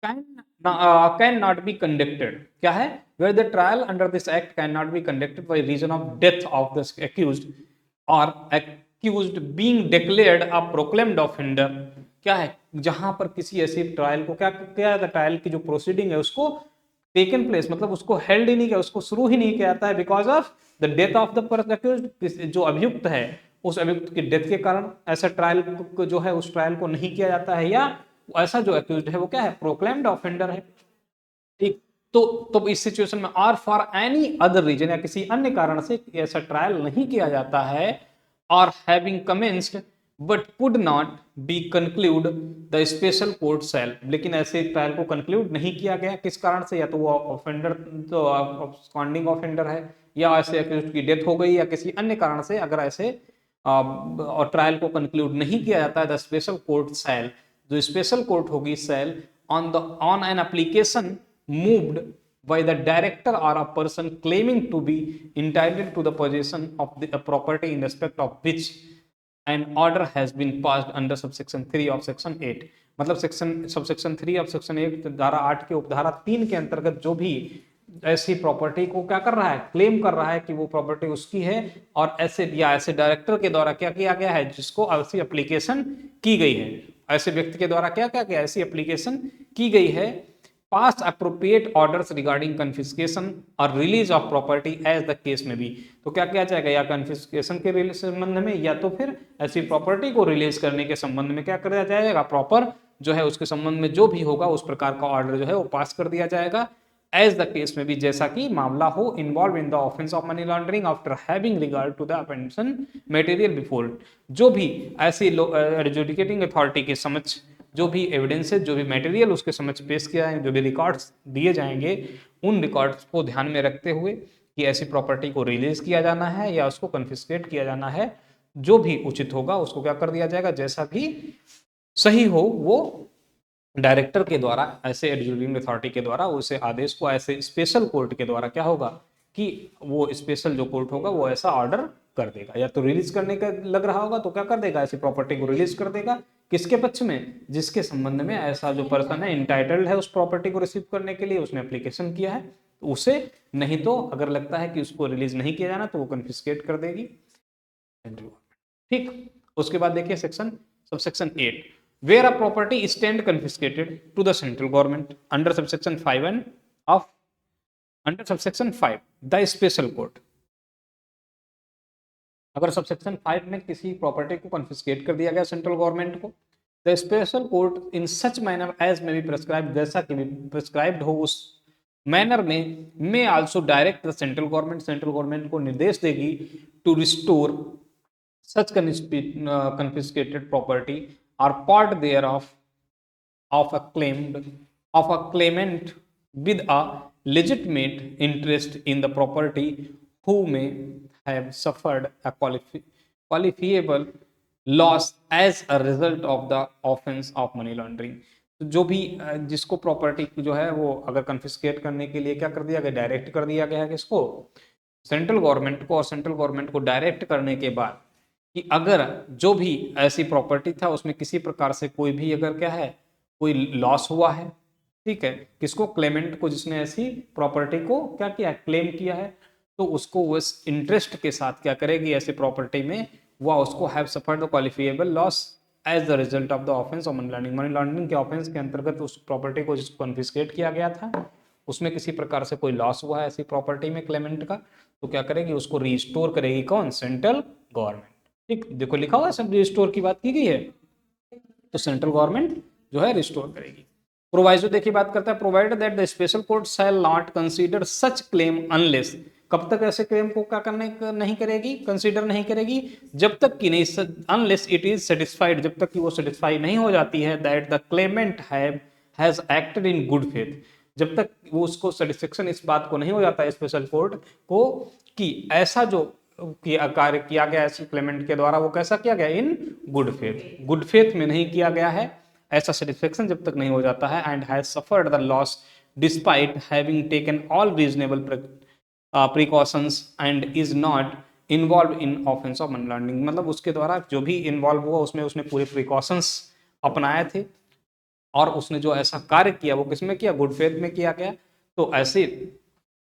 can not be conducted, क्या है, where the trial under this act cannot be conducted by reason of death of the accused or accused being declared a proclaimed offender, क्या है, जहां पर किसी ऐसी ट्रायल को क्या ट्रायल की जो प्रोसीडिंग है उसको टेकन प्लेस, मतलब उसको हेल्ड ही नहीं किया, उसको शुरू ही नहीं किया जाता है, because of the death of the accused, जो अभियुक्त है उस अभियुक्त की डेथ के कारण ऐसा ट्रायल को जो है उस ट्रायल को नहीं किया जाता है, या ऐसा जो अक्यूज्ड है वो क्या है, प्रोक्लेम्ड ऑफेंडर है। ठीक, तो इस सिचुएशन में और फॉर एनी अदर रीजन, या किसी अन्य कारण से ऐसा ट्रायल नहीं किया जाता है, और having commenced but could not be conclude the special court शैल, लेकिन ऐसे ट्रायल को कंक्लूड नहीं किया गया, किस कारण से, या तो वो ऑफेंडर तो अब्सकॉन्डिंग ऑफेंडर है, या ऐसे अक्यूज्ड की डेथ हो गई, या किसी अन्य कारण से अगर ऐसे और ट्रायल को कंक्लूड नहीं किया जाता है, द स्पेशल कोर्ट शैल, जो स्पेशल कोर्ट होगी शैल on an application moved by the director or a person claiming to be entitled to the possession of the property in respect of which an order has been passed under subsection 3 of section 8। मतलब सबसेक्शन 3 ऑफ सेक्शन 8 धारा 8 के उपधारा 3 के अंतर्गत जो भी ऐसी प्रॉपर्टी को क्या कर रहा है, क्लेम कर रहा है कि वो प्रॉपर्टी उसकी है, और ऐसे डायरेक्टर के द्वारा क्या किया गया है, जिसको ऐसी एप्लीकेशन की गई है, ऐसे व्यक्ति के द्वारा क्या किया, ऐसी एप्लीकेशन की गई है, pass appropriate orders regarding confiscation और release of property as the case में भी। तो क्या किया जाएगा, या कन्फिस्केशन के संबंध में, या तो फिर ऐसी प्रॉपर्टी को रिलीज करने के संबंध में क्या किया जाएगा, प्रॉपर जो है उसके संबंध में जो भी होगा उस प्रकार का ऑर्डर जो है वो पास कर दिया जाएगा, एज द केस में भी, जैसा कि मामला हो, involve in the offence of money laundering after having regard to the apprehension material before. जो भी ऐसी एडजुडिकेटिंग अथॉरिटी के समक्ष जो भी एविडेंस है, जो भी मटेरियल उसके समक्ष पेश किया है, जो भी रिकॉर्ड्स दिए जाएंगे, उन रिकॉर्ड्स को ध्यान में रखते हुए कि ऐसी प्रॉपर्टी को रिलीज किया जाना है या उसको कन्फिस्केट किया जाना है, जो भी उचित होगा उसको क्या कर दिया जाएगा, जैसा भी सही हो वो डायरेक्टर के द्वारा, ऐसे एडजुडिकेटिंग अथॉरिटी के द्वारा उसे आदेश को ऐसे स्पेशल कोर्ट के द्वारा क्या होगा कि वो स्पेशल जो कोर्ट होगा वो ऐसा ऑर्डर कर देगा, या तो रिलीज करने का लग रहा होगा तो क्या कर देगा, ऐसी प्रॉपर्टी को रिलीज कर देगा, किसके पक्ष में, जिसके संबंध में ऐसा जो पर्सन है इंटाइटल्ड है उस प्रॉपर्टी को रिसीव करने के लिए, उसने एप्लीकेशन किया है, तो उसे, नहीं तो अगर लगता है कि उसको रिलीज नहीं किया जाना तो वो कन्फिस्केट कर देगी। ठीक, उसके बाद देखिए subsection 8, where a property is stand confiscated to the central government under subsection 5 and of under subsection 5 the special court। अगर सबसेक्शन 5 में किसी प्रॉपर्टी को कन्फिस्केट कर दिया गया सेंट्रल गवर्नमेंट को, the special court in such manner as में बी प्रिस्क्राइब्ड, जैसा कि प्रिस्क्राइब्ड हो उस मैनर में may also direct the central government को निर्देश देगी to restore such confiscated property or part thereof of a claimant with a legitimate interest in the property who may have suffered a qualifiable loss as a result of the offense of money laundering। तो जो भी जिसको प्रॉपर्टी जो है वो अगर कन्फिस्केट करने के लिए क्या कर दिया गया, डायरेक्ट कर दिया गया है किसको, सेंट्रल गवर्नमेंट को। और सेंट्रल गवर्नमेंट को डायरेक्ट करने के बाद कि अगर जो भी ऐसी प्रॉपर्टी था उसमें किसी प्रकार से कोई भी अगर क्या है कोई लॉस हुआ है, ठीक है, किसको, क्लेमेंट को, जिसने ऐसी प्रॉपर्टी को क्या किया, क्लेम किया है, तो उसको उस इंटरेस्ट के साथ क्या करेगी ऐसी प्रॉपर्टी में, वह उसको have suffered the qualifiable loss as the result of the offence of money laundering. Money laundering के ऑफेंस के अंतर्गत उस प्रॉपर्टी को जिसको कन्फिस्केट किया गया था उसमें किसी प्रकार से कोई लॉस हुआ है ऐसी प्रॉपर्टी में क्लेमेंट का, तो क्या करेगी, उसको रिस्टोर करेगी कौन, सेंट्रल गवर्नमेंट। ठीक, देखो लिखा हुआ है सब, रिस्टोर की बात की गई है, तो सेंट्रल गवर्नमेंट जो है रिस्टोर करेगी। प्रोवाइजो देखिए बात करता है, provide that the special court shall not consider such claim unless, कब तक ऐसे क्लेम को क्या करने नहीं करेगी, कंसीडर नहीं करेगी, जब तक कि नहीं, अनलेस इट इज सेटिस्फाइड, जब तक कि वो सेटिस्फाई नहीं हो जाती है that the Clement has acted in good faith, जब तक वो उसको सेटिस्फेक्शन इस बात को नहीं हो जाता है स्पेशल कोर्ट को कि ऐसा जो कार्य किया गया ऐसे क्लेमेंट के द्वारा वो कैसा किया गया, in good faith, good faith में नहीं किया गया है, ऐसा सेटिस्फेक्शन जब तक नहीं हो जाता है, and has suffered the loss despite having taken all reasonable precautions and is not involve in offence of money laundering, मतलब उसके द्वारा जो भी इन्वॉल्व हुआ उसमें उसने पूरे प्रिकॉशंस अपनाए थे और उसने जो ऐसा कार्य किया वो किसमें किया, गुड फेथ में किया गया। तो ऐसे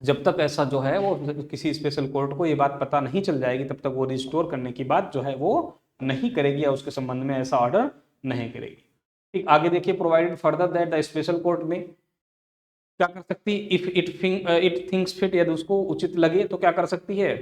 जब तक ऐसा जो है वो किसी स्पेशल कोर्ट को ये बात पता नहीं चल जाएगी तब तक वो रिस्टोर करने की बात जो है वो नहीं करेगी या उसके संबंध में ऐसा ऑर्डर नहीं करेगी। ठीक, आगे देखिए, provided further that the special court में क्या कर सकती है, इफ इट थिंक्स फिट, यदि उसको उचित लगे तो क्या कर सकती है,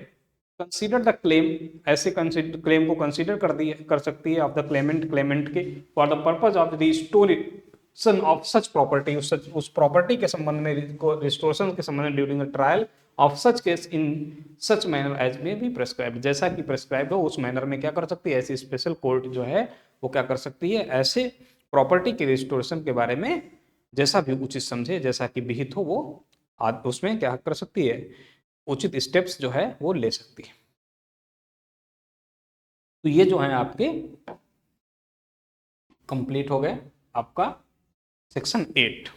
कंसीडर द क्लेम, ऐसे क्लेम को कंसीडर कर सकती है ऑफ द क्लेमेंट के for the purpose of restoration of such property, उस प्रॉपर्टी के संबंध में, रिस्टोरेशन के संबंध में during the trial of such case in such manner as may be prescribe, जैसा कि प्रेस्क्राइब हो उस मैनर में क्या कर सकती है ऐसी स्पेशल कोर्ट जो है वो क्या कर सकती है, ऐसे प्रॉपर्टी के रिस्टोरेशन के बारे में जैसा भी उचित समझे, जैसा कि विहित हो वो उसमें क्या कर सकती है, उचित स्टेप्स जो है वो ले सकती है। तो ये जो है आपके कंप्लीट हो गए आपका सेक्शन 8।